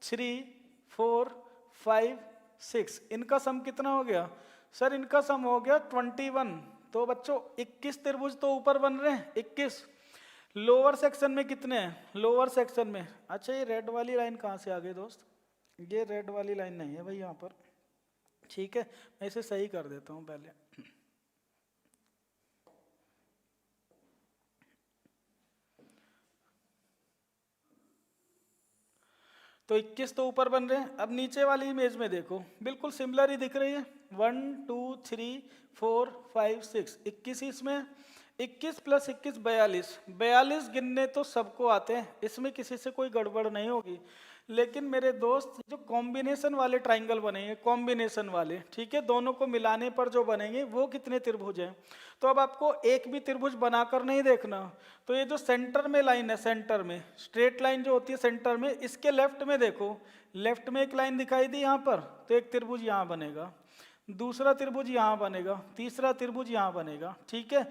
3 4 5 6, इनका सम कितना हो गया? सर इनका सम हो गया 21। तो बच्चों 21 त्रिभुज तो ऊपर बन रहे हैं, 21। लोअर सेक्शन में कितने हैं? लोअर सेक्शन में, अच्छा ये रेड वाली लाइन कहाँ से आ गई दोस्त? ये रेड वाली लाइन नहीं है भाई यहाँ पर। ठीक है, मैं इसे सही कर देता हूँ पहले। तो 21 तो ऊपर बन रहे हैं। अब नीचे वाली इमेज में देखो, बिल्कुल सिमिलर ही दिख रही है। 1 2 3 4 5 6, 21 ही इसमें। 21 + 21 42, 42 गिनने तो सबको आते हैं, इसमें किसी से कोई गड़बड़ नहीं होगी। लेकिन मेरे दोस्त जो कॉम्बिनेशन वाले ट्राइंगल बनेंगे, कॉम्बिनेशन वाले, ठीक है, दोनों को मिलाने पर जो बनेंगे वो कितने त्रिभुज हैं? तो अब आपको एक भी त्रिभुज बनाकर नहीं देखना। तो ये जो सेंटर में लाइन है, सेंटर में स्ट्रेट लाइन जो होती है सेंटर में, इसके लेफ्ट में देखो, लेफ्ट में एक लाइन दिखाई दी यहाँ पर, तो एक त्रिभुज यहाँ बनेगा, दूसरा त्रिभुज यहाँ बनेगा, तीसरा त्रिभुज यहाँ बनेगा। ठीक है,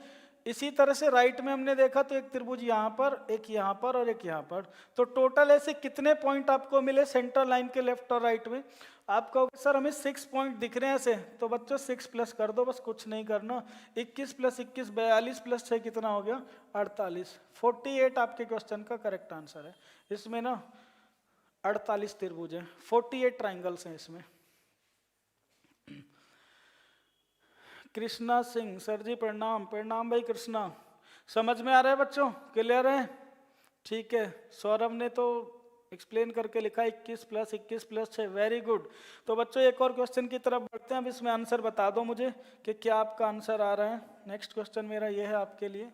इसी तरह से राइट में हमने देखा तो एक त्रिभुज यहाँ पर, एक यहाँ पर और एक यहाँ पर। तो टोटल ऐसे कितने पॉइंट आपको मिले सेंटर लाइन के लेफ्ट और राइट में? आप कहोगे सर हमें 6 पॉइंट दिख रहे हैं ऐसे, तो बच्चों 6 प्लस कर दो, बस कुछ नहीं करना। 21 + 21 42 + 6 कितना हो गया? 48। 48 आपके क्वेश्चन का करेक्ट आंसर है। इसमें ना 48 त्रिभुज हैं, 48 ट्राइंगल्स हैं इसमें। कृष्णा सिंह, सर जी प्रणाम। प्रणाम भाई कृष्णा। समझ में आ रहा है बच्चों, क्लियर है? ठीक है। सौरभ ने तो एक्सप्लेन करके लिखा 21 + 21 + 6, वेरी गुड। तो बच्चों एक और क्वेश्चन की तरफ बढ़ते हैं। अब इसमें आंसर बता दो मुझे कि क्या आपका आंसर आ रहा है। नेक्स्ट क्वेश्चन मेरा ये है आपके लिए।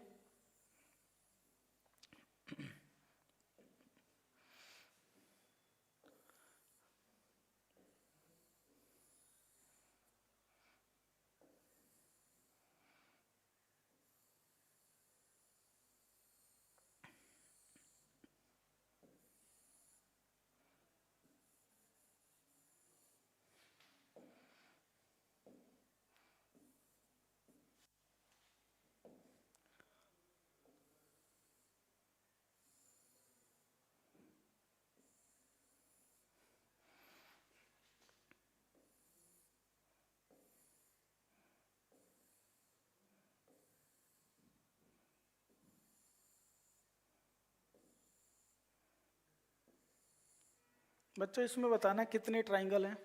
बच्चों इसमें बताना कितने ट्राइंगल हैं,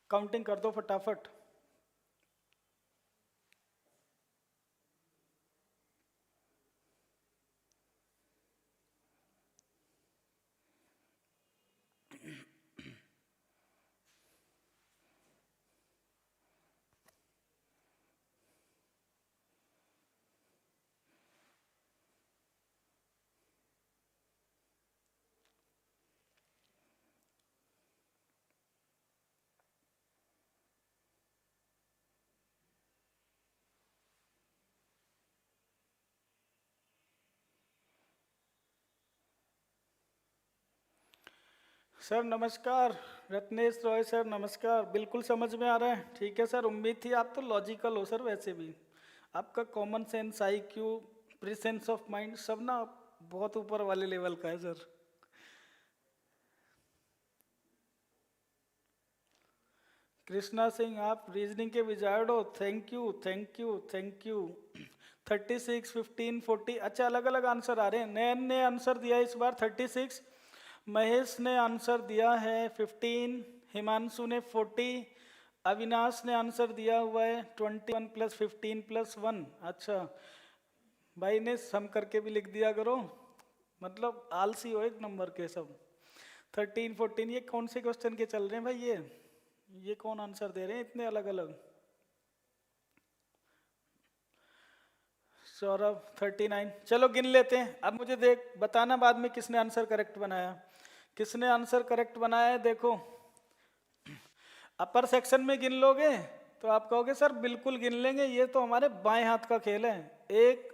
काउंटिंग कर दो फटाफट। सर नमस्कार। रत्नेश रॉय सर नमस्कार। बिल्कुल समझ में आ रहा है, ठीक है सर। उम्मीद थी, आप तो लॉजिकल हो सर। वैसे भी आपका common sense, IQ, presence of mind सब ना बहुत ऊपर वाले लेवल का है सर। कृष्णा सिंह, आप रीजनिंग के विजार्ड हो। Thank you thank you thank you. 36, 15, 40, अच्छा अलग अलग आंसर आ रहे हैं। नयन ने आंसर दिया इस बार 36, महेश ने आंसर दिया है 15, हिमांशु ने 40, अविनाश ने आंसर दिया हुआ है 21 + 15 + 1। अच्छा भाई ने सम करके भी लिख दिया करो, मतलब आलसी हो एक नंबर के सब। 13, 14, ये कौन से क्वेश्चन के चल रहे हैं भाई? ये कौन आंसर दे रहे हैं इतने अलग अलग? सौरभ 39। चलो गिन लेते हैं। अब मुझे देख बताना बाद में किसने आंसर करेक्ट बनाया। किसने आंसर करेक्ट बनाया है देखो। अपर सेक्शन में गिन लोगे तो आप कहोगे सर बिल्कुल गिन लेंगे, ये तो हमारे बाएं हाथ का खेल है। 1,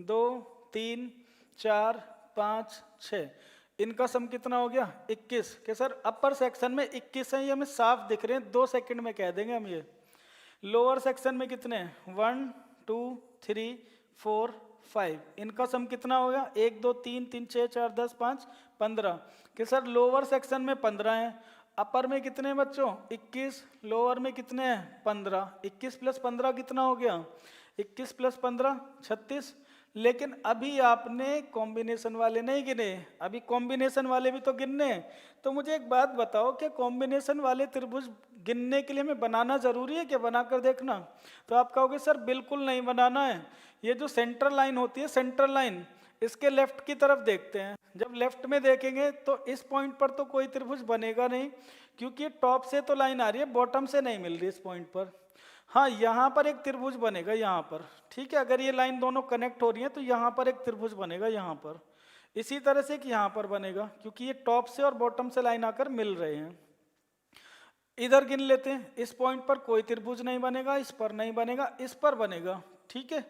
2, 3, 4, 5, 6, इनका सम कितना हो गया? 21। के सर अपर सेक्शन में 21 है, ये हमें साफ दिख रहे हैं, 2 सेकंड में कह देंगे हम ये। लोअर सेक्शन में कितने हैं? 1, 2, 3, 4, 5, इनका सम कितना हो गया? 1, 2, 3, 3, 6, 4, 10, 5, 15। कि सर लोअर सेक्शन में 15 है, अपर में कितने हैं बच्चों? 21, लोअर में कितने हैं? 15। 21 + 15 कितना हो गया? 21 + 15 36। लेकिन अभी आपने कॉम्बिनेशन वाले नहीं गिने, अभी कॉम्बिनेशन वाले भी तो गिनने हैं। तो मुझे एक बात बताओ कि कॉम्बिनेशन वाले त्रिभुज गिनने के लिए हमें बनाना जरूरी है क्या? बनाकर देखना। तो आप कहोगे सर बिल्कुल नहीं बनाना है। ये जो सेंट्रल लाइन होती है, सेंट्रल लाइन, इसके लेफ्ट की तरफ देखते हैं। जब लेफ्ट में देखेंगे तो इस पॉइंट पर तो कोई त्रिभुज बनेगा नहीं, क्योंकि टॉप से तो लाइन आ रही है, बॉटम से नहीं मिल रही इस पॉइंट पर। हाँ यहाँ पर एक त्रिभुज बनेगा यहाँ पर, ठीक है। अगर ये लाइन दोनों कनेक्ट हो रही है तो यहाँ पर एक त्रिभुज बनेगा यहाँ पर। इसी तरह से कि यहाँ पर बनेगा, क्योंकि ये टॉप से और बॉटम से लाइन आकर मिल रहे हैं। इधर गिन लेते हैं। इस पॉइंट पर कोई त्रिभुज नहीं बनेगा, इस पर नहीं बनेगा, इस पर बनेगा, ठीक है।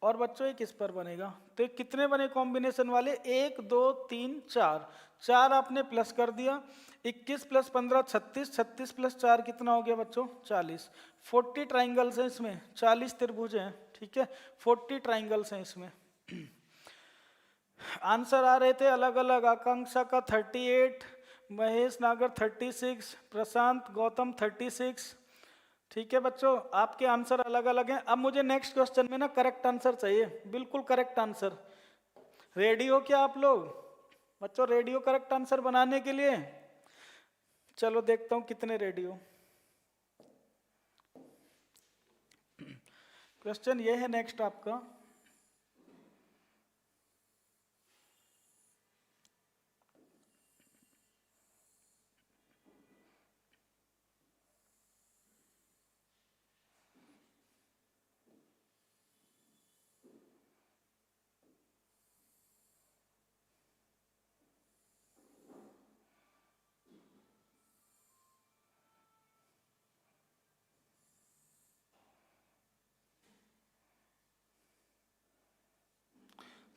और बच्चों एक इस पर बनेगा। तो ये कितने बने कॉम्बिनेशन वाले? 1, 2, 3, 4, 4 आपने प्लस कर दिया। 21 + 15 36, 36 + 4 कितना हो गया बच्चों? 40। 40 ट्राइंगल्स हैं इसमें, 40 त्रिभुज हैं, ठीक है। 40 ट्राइंगल्स हैं इसमें। आंसर आ रहे थे अलग अलग। आकांक्षा का 38, महेश नागर 36, प्रशांत गौतम 36, ठीक है बच्चों। आपके आंसर अलग अलग हैं। अब मुझे नेक्स्ट क्वेश्चन में ना करेक्ट आंसर चाहिए, बिल्कुल करेक्ट आंसर। रेडी हो क्या आप लोग? बच्चों रेडियो करेक्ट आंसर बनाने के लिए चलो देखता हूं कितने रेडियो। क्वेश्चन ये है नेक्स्ट आपका,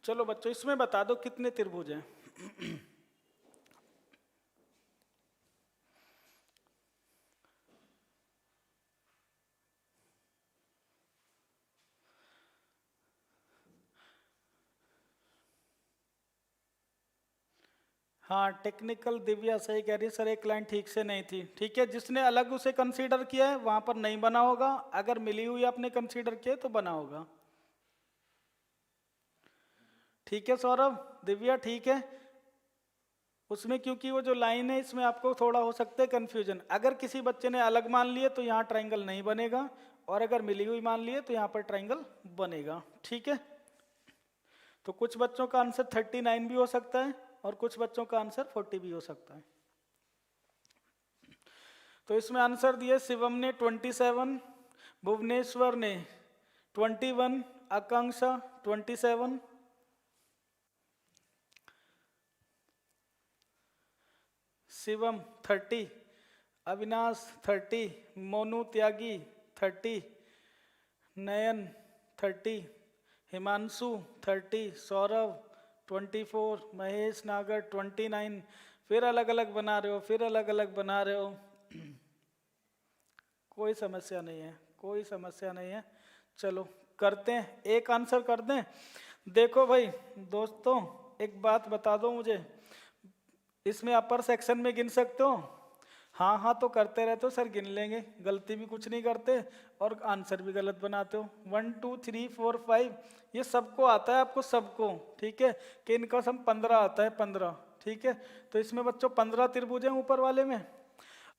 चलो बच्चों इसमें बता दो कितने त्रिभुज हैं। हाँ टेक्निकल दिव्या सही कह रही है सर, एक लाइन ठीक से नहीं थी। ठीक है, जिसने अलग उसे कंसीडर किया है वहां पर नहीं बना होगा, अगर मिली हुई आपने कंसीडर किया तो बना होगा। ठीक है सौरभ, दिव्या ठीक है। उसमें क्योंकि वो जो लाइन है इसमें आपको थोड़ा हो सकता है कंफ्यूजन, अगर किसी बच्चे ने अलग मान लिए तो यहाँ ट्राइंगल नहीं बनेगा, और अगर मिली हुई मान लिए तो यहाँ पर ट्राइंगल बनेगा। ठीक है, तो कुछ बच्चों का आंसर 39 भी हो सकता है और कुछ बच्चों का आंसर 40 भी हो सकता है। तो इसमें आंसर दिए शिवम ने 27, भुवनेश्वर ने 21, आकांक्षा 27, शिवम 30, अविनाश 30, मोनू त्यागी 30, नयन 30, हिमांशु 30, सौरभ 24, महेश नागर 29। फिर अलग अलग बना रहे हो, फिर अलग अलग बना रहे हो, कोई समस्या नहीं है, कोई समस्या नहीं है। चलो करते हैं, एक आंसर कर दें। देखो भाई दोस्तों एक बात बता दो मुझे, इसमें अपर सेक्शन में गिन सकते हो? हाँ हाँ तो करते रहते हो सर, गिन लेंगे, गलती भी कुछ नहीं करते और आंसर भी गलत बनाते हो। 1 2 3 4 5 ये सबको आता है, आपको सबको। ठीक है, कि इनका सम 15 आता है, 15। ठीक है, तो इसमें बच्चों 15 त्रिभुज हैं ऊपर वाले में।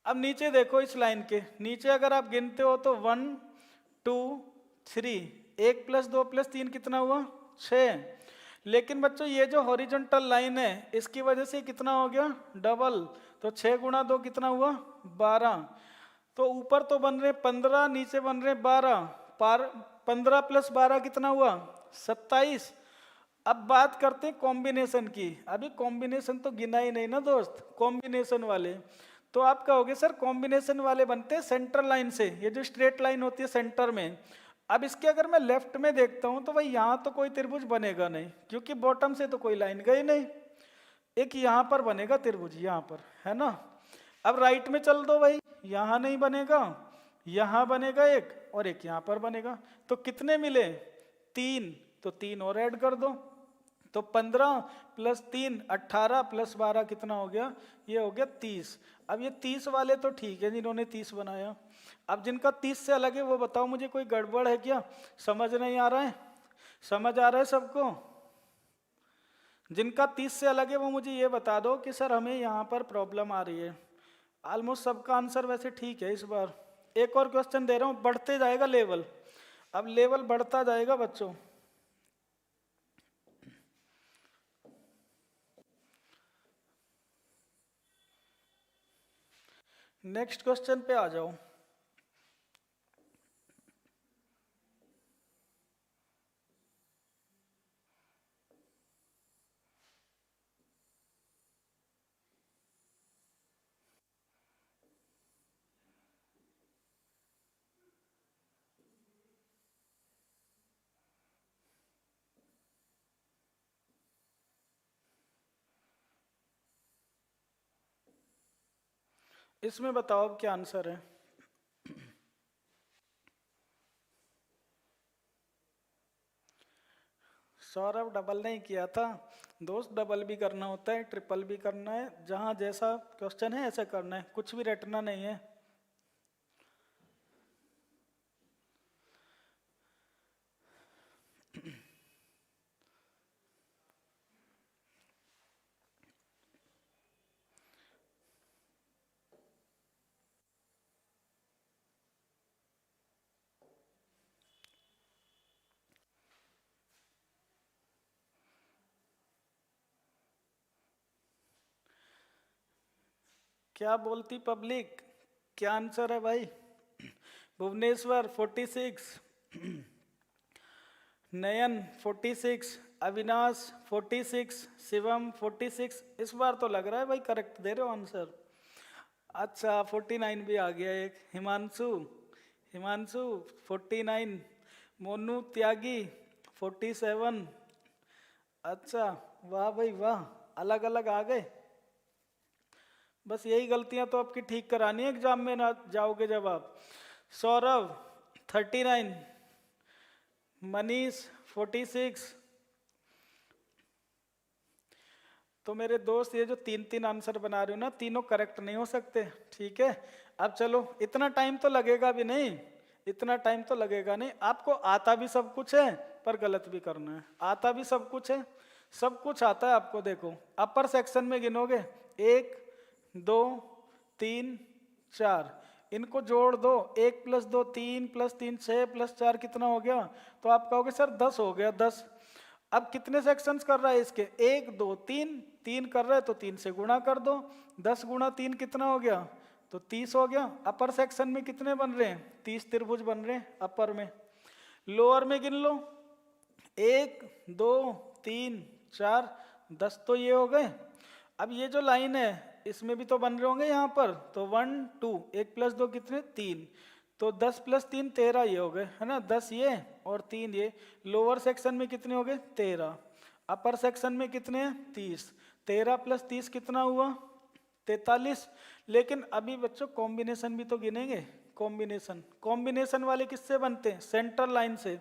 अब नीचे देखो, इस लाइन के नीचे अगर आप गिनते हो तो 1 2 3, 1 + 2 + 3 कितना हुआ? 6। लेकिन बच्चों ये जो हॉरिजॉन्टल लाइन है इसकी वजह से कितना हो गया? डबल। तो 6 × 2 कितना हुआ? 12। तो ऊपर तो बन रहे 15, नीचे बन रहे 12, पार 15 + 12 कितना हुआ? 27। अब बात करते हैं कॉम्बिनेशन की। अभी कॉम्बिनेशन तो गिना ही नहीं ना दोस्त, कॉम्बिनेशन वाले तो आप कहोगे सर कॉम्बिनेशन वाले बनते हैं सेंट्रल लाइन से, ये जो स्ट्रेट लाइन होती है सेंटर में। अब इसके अगर मैं लेफ्ट में देखता हूं तो भाई यहाँ तो कोई त्रिभुज बनेगा नहीं, क्योंकि बॉटम से तो कोई लाइन गई नहीं। एक यहाँ पर बनेगा त्रिभुज, यहाँ पर है ना। अब राइट में चल दो भाई, यहाँ नहीं बनेगा, यहाँ बनेगा एक और एक यहाँ पर बनेगा। तो कितने मिले? 3। तो 3 और ऐड कर दो, तो 15 + 3 18 + 12 कितना हो गया? ये हो गया 30। अब ये 30 वाले तो ठीक है जिन्होंने 30 बनाया। अब जिनका 30 से अलग है वो बताओ मुझे, कोई गड़बड़ है क्या? समझ नहीं आ रहा है? समझ आ रहा है सबको? जिनका 30 से अलग है वो मुझे ये बता दो कि सर हमें यहाँ पर प्रॉब्लम आ रही है। ऑलमोस्ट सबका आंसर वैसे ठीक है इस बार। एक और क्वेश्चन दे रहा हूँ, बढ़ते जाएगा लेवल, अब लेवल बढ़ता जाएगा बच्चों। नेक्स्ट क्वेश्चन पे आ जाओ। इसमें बताओ अब क्या आंसर है? सौरभ डबल नहीं किया था दोस्त, डबल भी करना होता है, ट्रिपल भी करना है, जहां जैसा क्वेश्चन है ऐसा करना है, कुछ भी रटना नहीं है। क्या बोलती पब्लिक, क्या आंसर है भाई? भुवनेश्वर 46, नयन 46, अविनाश 46, शिवम 46। इस बार तो लग रहा है भाई करेक्ट दे रहे हो आंसर। अच्छा 49 भी आ गया एक, हिमांशु, हिमांशु 49, मोनू त्यागी 47। अच्छा वाह भाई वाह, अलग अलग आ गए। बस यही गलतियां तो आपकी ठीक करानी है एग्जाम में ना जाओगे जब आप। सौरभ 39, मनीष 46। तो मेरे दोस्त ये जो तीन तीन आंसर बना रहे हो ना, तीनों करेक्ट नहीं हो सकते, ठीक है। अब चलो, इतना टाइम तो लगेगा भी नहीं, इतना टाइम तो लगेगा नहीं। आपको आता भी सब कुछ है पर गलत भी करना है, आता भी सब कुछ है, सब कुछ आता है आपको। देखो अपर सेक्शन में गिनोगे 1 2 3 4, इनको जोड़ दो, 1 + 2 3 + 3 6 + 4 कितना हो गया? तो आप कहोगे सर 10 हो गया, 10। अब कितने सेक्शंस कर रहा है इसके? 1 2 3, 3 कर रहा है तो 3 से गुणा कर दो, 10 × 3 कितना हो गया? तो 30 हो गया। अपर सेक्शन में कितने बन रहे हैं? 30 त्रिभुज बन रहे हैं अपर में। लोअर में गिन लो, 1 2 3 4, 10 तो ये हो गए। अब ये जो लाइन है इसमें भी तो बन रहे होंगे यहाँ पर, तो 1 2, 1 + 2 कितने? 3, तो 10 + 3 13 ये हो गए, है ना, 10 ये और 3 ये। लोअर सेक्शन में कितने हो गए? 13। अपर सेक्शन में कितने हैं? 30। 13 + 30 कितना हुआ? 43। लेकिन अभी बच्चों कॉम्बिनेशन भी तो गिनेंगे। कॉम्बिनेशन, कॉम्बिनेशन वाले किससे बनते हैं? सेंटर लाइन से।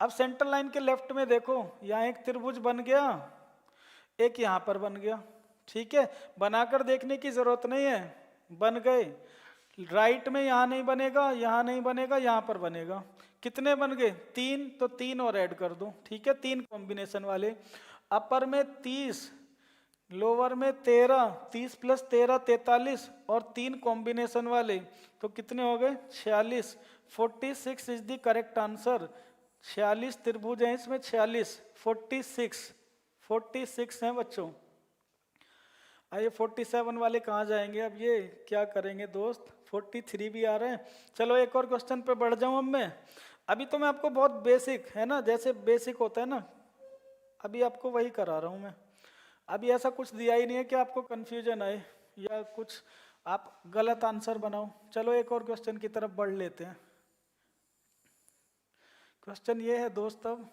अब सेंटर लाइन के लेफ्ट में देखो, यहाँ एक त्रिभुज बन गया, एक यहाँ पर बन गया, ठीक है। बनाकर देखने की जरूरत नहीं है, बन गए। राइट में यहाँ नहीं बनेगा, यहाँ नहीं बनेगा, यहाँ पर बनेगा। कितने बन गए? 3, तो 3 और ऐड कर दो, ठीक है, 3 कॉम्बिनेशन वाले। अपर में 30, लोअर में 13, 30 + 13 43, और 3 कॉम्बिनेशन वाले, तो कितने हो गए? 46। 46 इज द करेक्ट आंसर। 46 त्रिभुज हैं इसमें, 46, 46 हैं बच्चों। आइए 47 वाले कहाँ जाएंगे? अब ये क्या करेंगे दोस्त? 43 भी आ रहे हैं। चलो एक और क्वेश्चन पे बढ़ जाऊं अब मैं। अभी तो मैं आपको बहुत बेसिक, है ना, जैसे बेसिक होता है ना, अभी आपको वही करा रहा हूं मैं। अभी ऐसा कुछ दिया ही नहीं है कि आपको कंफ्यूजन आए या कुछ आप गलत आंसर बनाओ। चलो एक और क्वेश्चन की तरफ बढ़ लेते हैं। क्वेश्चन ये है दोस्त, अब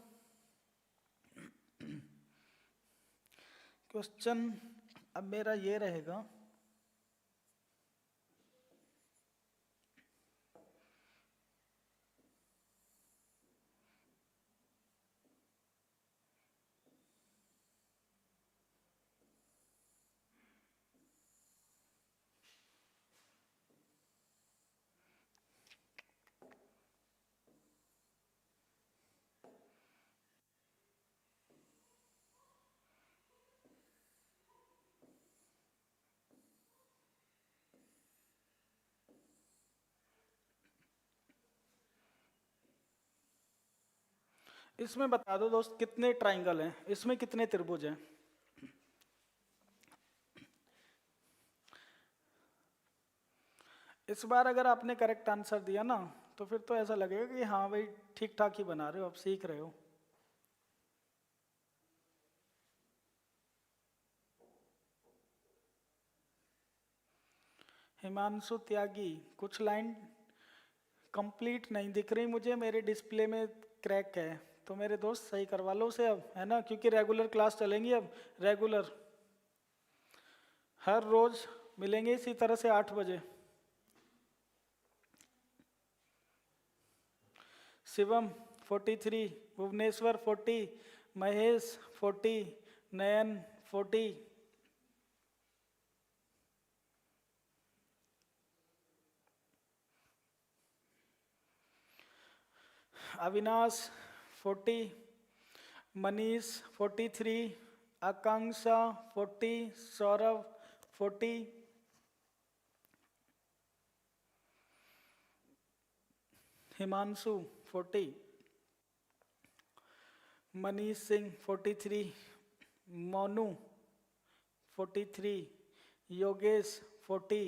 क्वेश्चन अब मेरा ये रहेगा, इसमें बता दो दोस्त कितने ट्राइंगल हैं, इसमें कितने त्रिभुज हैं? इस बार अगर आपने करेक्ट आंसर दिया ना, तो फिर तो ऐसा लगेगा कि हाँ भाई ठीक ठाक ही बना रहे हो, आप सीख रहे हो। हिमांशु त्यागी, कुछ लाइन कंप्लीट नहीं दिख रही मुझे, मेरे डिस्प्ले में क्रैक है, तो मेरे दोस्त सही करवा लो उसे अब, है ना, क्योंकि रेगुलर क्लास चलेंगी अब, रेगुलर हर रोज मिलेंगे इसी तरह से 8 बजे। शिवम 43, भुवनेश्वर 40, महेश 40, नयन 40, अविनाश 40, मनीष 43, आकांक्षा 40, सौरभ 40, हिमांशु 40, मनीष सिंह 43, मोनू 43, योगेश 40,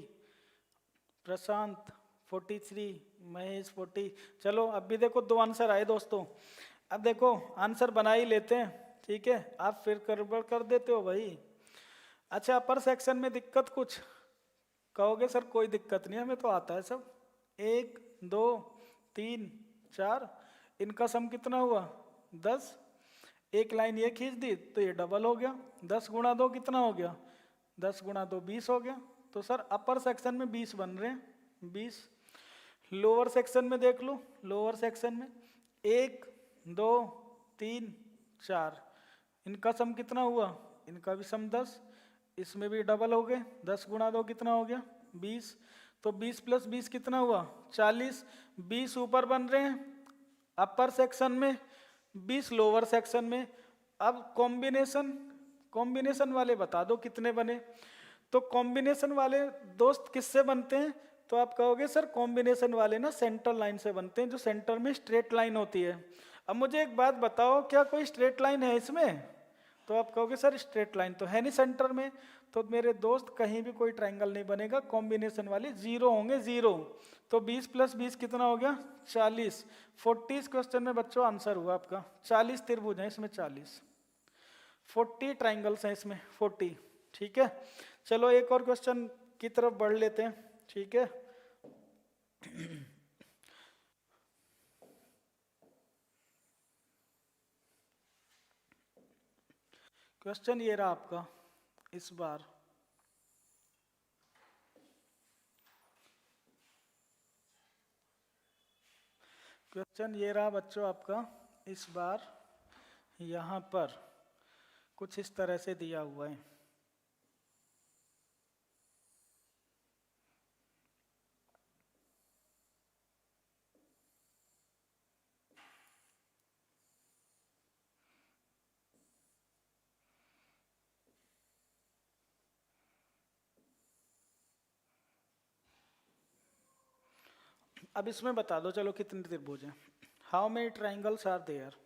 प्रशांत 43, महेश 40। चलो अब भी देखो 2 आंसर आए दोस्तों। अब देखो आंसर बना ही लेते हैं, ठीक है, आप फिर गड़बड़ कर देते हो भाई। अच्छा, अपर सेक्शन में दिक्कत कुछ कहोगे सर? कोई दिक्कत नहीं, हमें तो आता है सब। 1 2 3 4, इनका सम कितना हुआ? 10। एक लाइन ये खींच दी तो ये डबल हो गया। 10 गुणा 2 कितना हो गया? 10 गुणा 2 20 हो गया। तो सर अपर सेक्शन में 20 बन रहे हैं, 20। लोअर सेक्शन में देख लो, लोअर सेक्शन में 1 2 3 4, इनका सम कितना हुआ? इनका भी सम 10, इसमें भी डबल हो गए। 10 गुणा 2 कितना हो गया? 20। तो 20 प्लस 20 कितना हुआ? 40। 20 ऊपर बन रहे हैं अपर सेक्शन में, 20 लोअर सेक्शन में। अब कॉम्बिनेशन, कॉम्बिनेशन वाले बता दो कितने बने। तो कॉम्बिनेशन वाले दोस्त किससे बनते हैं? तो आप कहोगे सर कॉम्बिनेशन वाले ना सेंटर लाइन से बनते हैं, जो सेंटर में स्ट्रेट लाइन होती है। अब मुझे एक बात बताओ, क्या कोई स्ट्रेट लाइन है इसमें? तो आप कहोगे सर स्ट्रेट लाइन तो है नहीं सेंटर में। तो मेरे दोस्त कहीं भी कोई ट्रायंगल नहीं बनेगा, कॉम्बिनेशन वाले जीरो होंगे, जीरो। तो 20 प्लस 20 कितना हो गया? 40। 40 क्वेश्चन में बच्चों आंसर हुआ आपका। 40 त्रिभुज हैं इसमें, 40, 40 ट्राइंगल्स हैं इसमें, 40। ठीक है, चलो एक और क्वेश्चन की तरफ बढ़ लेते हैं, ठीक है। क्वेश्चन ये रहा आपका इस बार। क्वेश्चन ये रहा बच्चों आपका इस बार, यहाँ पर कुछ इस तरह से दिया हुआ है। अब इसमें बता दो चलो कितने त्रिभुज हैं। How many triangles are there?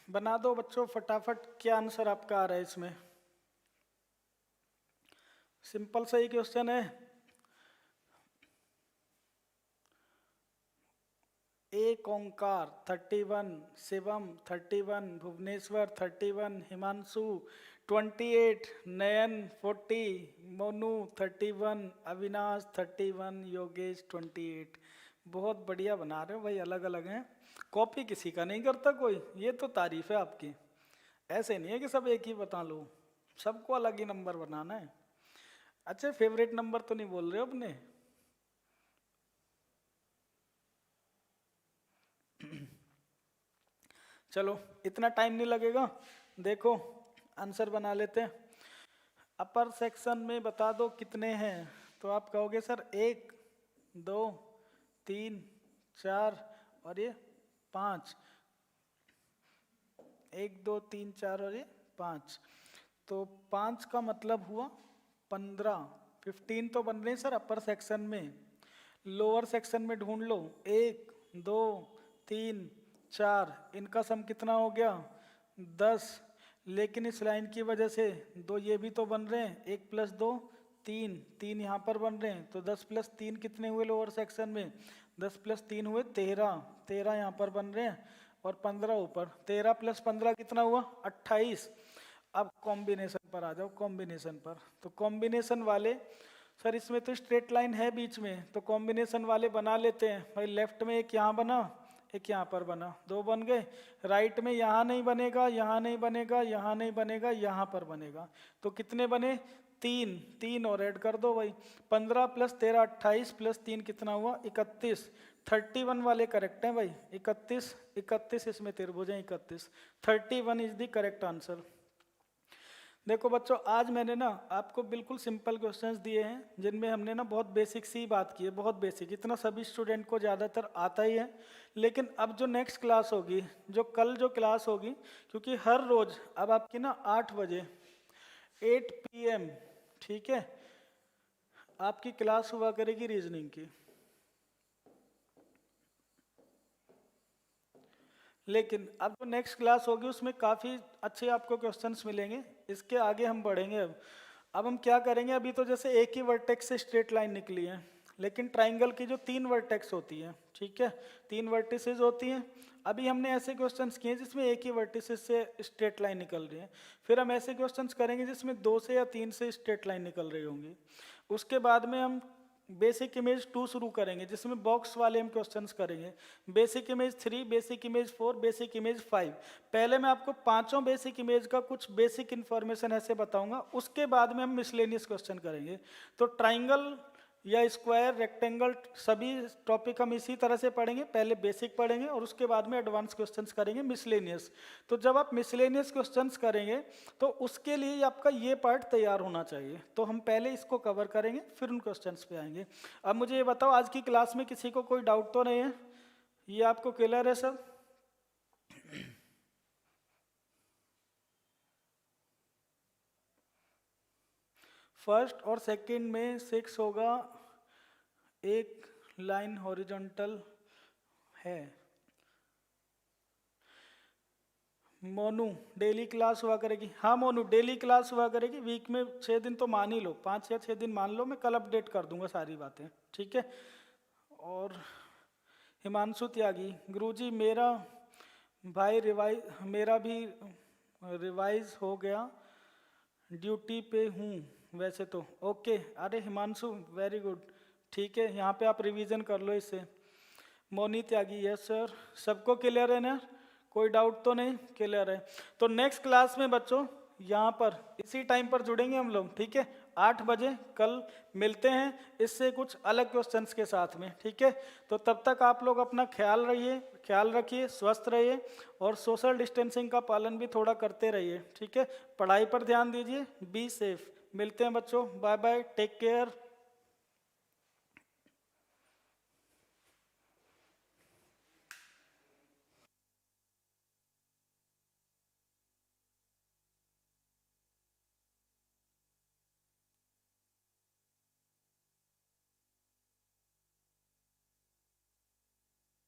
बना दो बच्चों फटाफट, क्या आंसर आपका आ रहा है इसमें? सिंपल सा ही क्वेश्चन है। एक ओंकार 31, शिवम 31, भुवनेश्वर 31, हिमांशु 28, नयन 40, मोनू 31, अविनाश 31, योगेश 28। बहुत बढ़िया बना रहे हो भाई, अलग अलग हैं। कॉपी किसी का नहीं करता कोई, ये तो तारीफ है आपकी। ऐसे नहीं है कि सब एक ही बता लो, सबको अलग ही नंबर बनाना है। अच्छा, फेवरेट नंबर तो नहीं बोल रहे हो अपने? चलो इतना टाइम नहीं लगेगा, देखो आंसर बना लेते हैं। अपर सेक्शन में बता दो कितने हैं। तो आप कहोगे सर 1 2 3 4 और ये 5। 1 2 3 4 और ये 5। तो 5 का मतलब हुआ 15। 15 तो बन रहे हैं सर अपर सेक्शन में। लोअर सेक्शन में ढूंढ लो, 1 2 3 4, इनका सम कितना हो गया? 10। लेकिन इस लाइन की वजह से दो ये भी तो बन रहे हैं, 1 प्लस 2 3, 3 यहाँ पर बन रहे हैं। तो 10 प्लस 3 कितने हुए लोअर सेक्शन में? 10 प्लस 3 हुए 13, 13 यहाँ पर बन रहे हैं और 15 ऊपर। 13 प्लस 15 कितना हुआ? 28। अब कॉम्बिनेशन पर आ जाओ, कॉम्बिनेशन पर। तो कॉम्बिनेशन वाले सर इसमें तो स्ट्रेट लाइन है बीच में, तो कॉम्बिनेशन वाले बना लेते हैं भाई। लेफ्ट में एक यहाँ बना, एक यहाँ पर बना, 2 बन गए। राइट में यहाँ नहीं बनेगा, यहाँ नहीं बनेगा, यहाँ नहीं बनेगा, यहाँ पर बनेगा। तो कितने बने? 3, 3 और ऐड कर दो भाई। 15 प्लस 13 28 प्लस 3 कितना हुआ? 31। 31 वाले करेक्ट हैं भाई, 31 इसमें त्रिभुज है 31, 31 इज द करेक्ट आंसर। देखो बच्चों, आज मैंने ना आपको बिल्कुल सिंपल क्वेश्चंस दिए हैं जिनमें हमने ना बहुत बेसिक सी बात की है, बहुत बेसिक, इतना सभी स्टूडेंट को ज़्यादातर आता ही है। लेकिन अब जो नेक्स्ट क्लास होगी, जो कल जो क्लास होगी, क्योंकि हर रोज अब आपकी ना 8 बजे 8 PM, ठीक है, आपकी क्लास हुआ करेगी रीजनिंग की। लेकिन अब जो नेक्स्ट क्लास होगी उसमें काफ़ी अच्छे आपको क्वेश्चंस मिलेंगे। इसके आगे हम बढ़ेंगे। अब हम क्या करेंगे, अभी तो जैसे एक ही वर्टेक्स से स्ट्रेट लाइन निकली है, लेकिन ट्राइंगल की जो 3 वर्टेक्स होती है, ठीक है, 3 वर्टिसेस होती हैं। अभी हमने ऐसे क्वेश्चंस किए जिसमें एक ही वर्टिसेस से स्ट्रेट लाइन निकल रही है। फिर हम ऐसे क्वेश्चंस करेंगे जिसमें 2 से या 3 से स्ट्रेट लाइन निकल रही होंगी। उसके बाद में हम बेसिक इमेज 2 शुरू करेंगे जिसमें बॉक्स वाले हम क्वेश्चंस करेंगे। Basic image 3, basic image 4, basic image 5। पहले मैं आपको पांचों बेसिक इमेज का कुछ बेसिक इन्फॉर्मेशन ऐसे बताऊंगा, उसके बाद में हम मिसलेनियस क्वेश्चन करेंगे। तो ट्राइंगल या स्क्वायर, रेक्टेंगल, सभी टॉपिक हम इसी तरह से पढ़ेंगे। पहले बेसिक पढ़ेंगे और उसके बाद में एडवांस क्वेश्चंस करेंगे मिसलेनियस। तो जब आप मिसलेनियस क्वेश्चंस करेंगे तो उसके लिए आपका ये पार्ट तैयार होना चाहिए। तो हम पहले इसको कवर करेंगे, फिर उन क्वेश्चंस पे आएंगे। अब मुझे ये बताओ, आज की क्लास में किसी को कोई डाउट तो नहीं है? ये आपको क्लियर है सब? फर्स्ट और सेकंड में 6 होगा, एक लाइन हॉरिजॉन्टल है। मोनू डेली क्लास हुआ करेगी? हाँ मोनू, डेली क्लास हुआ करेगी, वीक में 6 दिन तो मान ही लो, 5 या 6 दिन मान लो, मैं कल अपडेट कर दूंगा सारी बातें, ठीक है। और हिमांशु त्यागी, गुरुजी मेरा भाई मेरा भी रिवाइज हो गया, ड्यूटी पे हूँ वैसे तो। ओके, अरे हिमांशु वेरी गुड, ठीक है, यहाँ पे आप रिवीजन कर लो इससे। मोनी त्यागी, यस सर, सबको क्लियर है ना? कोई डाउट तो नहीं? क्लियर है। तो नेक्स्ट क्लास में बच्चों यहाँ पर इसी टाइम पर जुड़ेंगे हम लोग, ठीक है, 8 बजे कल मिलते हैं इससे कुछ अलग क्वेश्चंस के साथ में, ठीक है। तो तब तक आप लोग अपना ख्याल रखिए, स्वस्थ रहिए और सोशल डिस्टेंसिंग का पालन भी थोड़ा करते रहिए, ठीक है। पढ़ाई पर ध्यान दीजिए, बी सेफ। मिलते हैं बच्चों, बाय बाय, टेक केयर।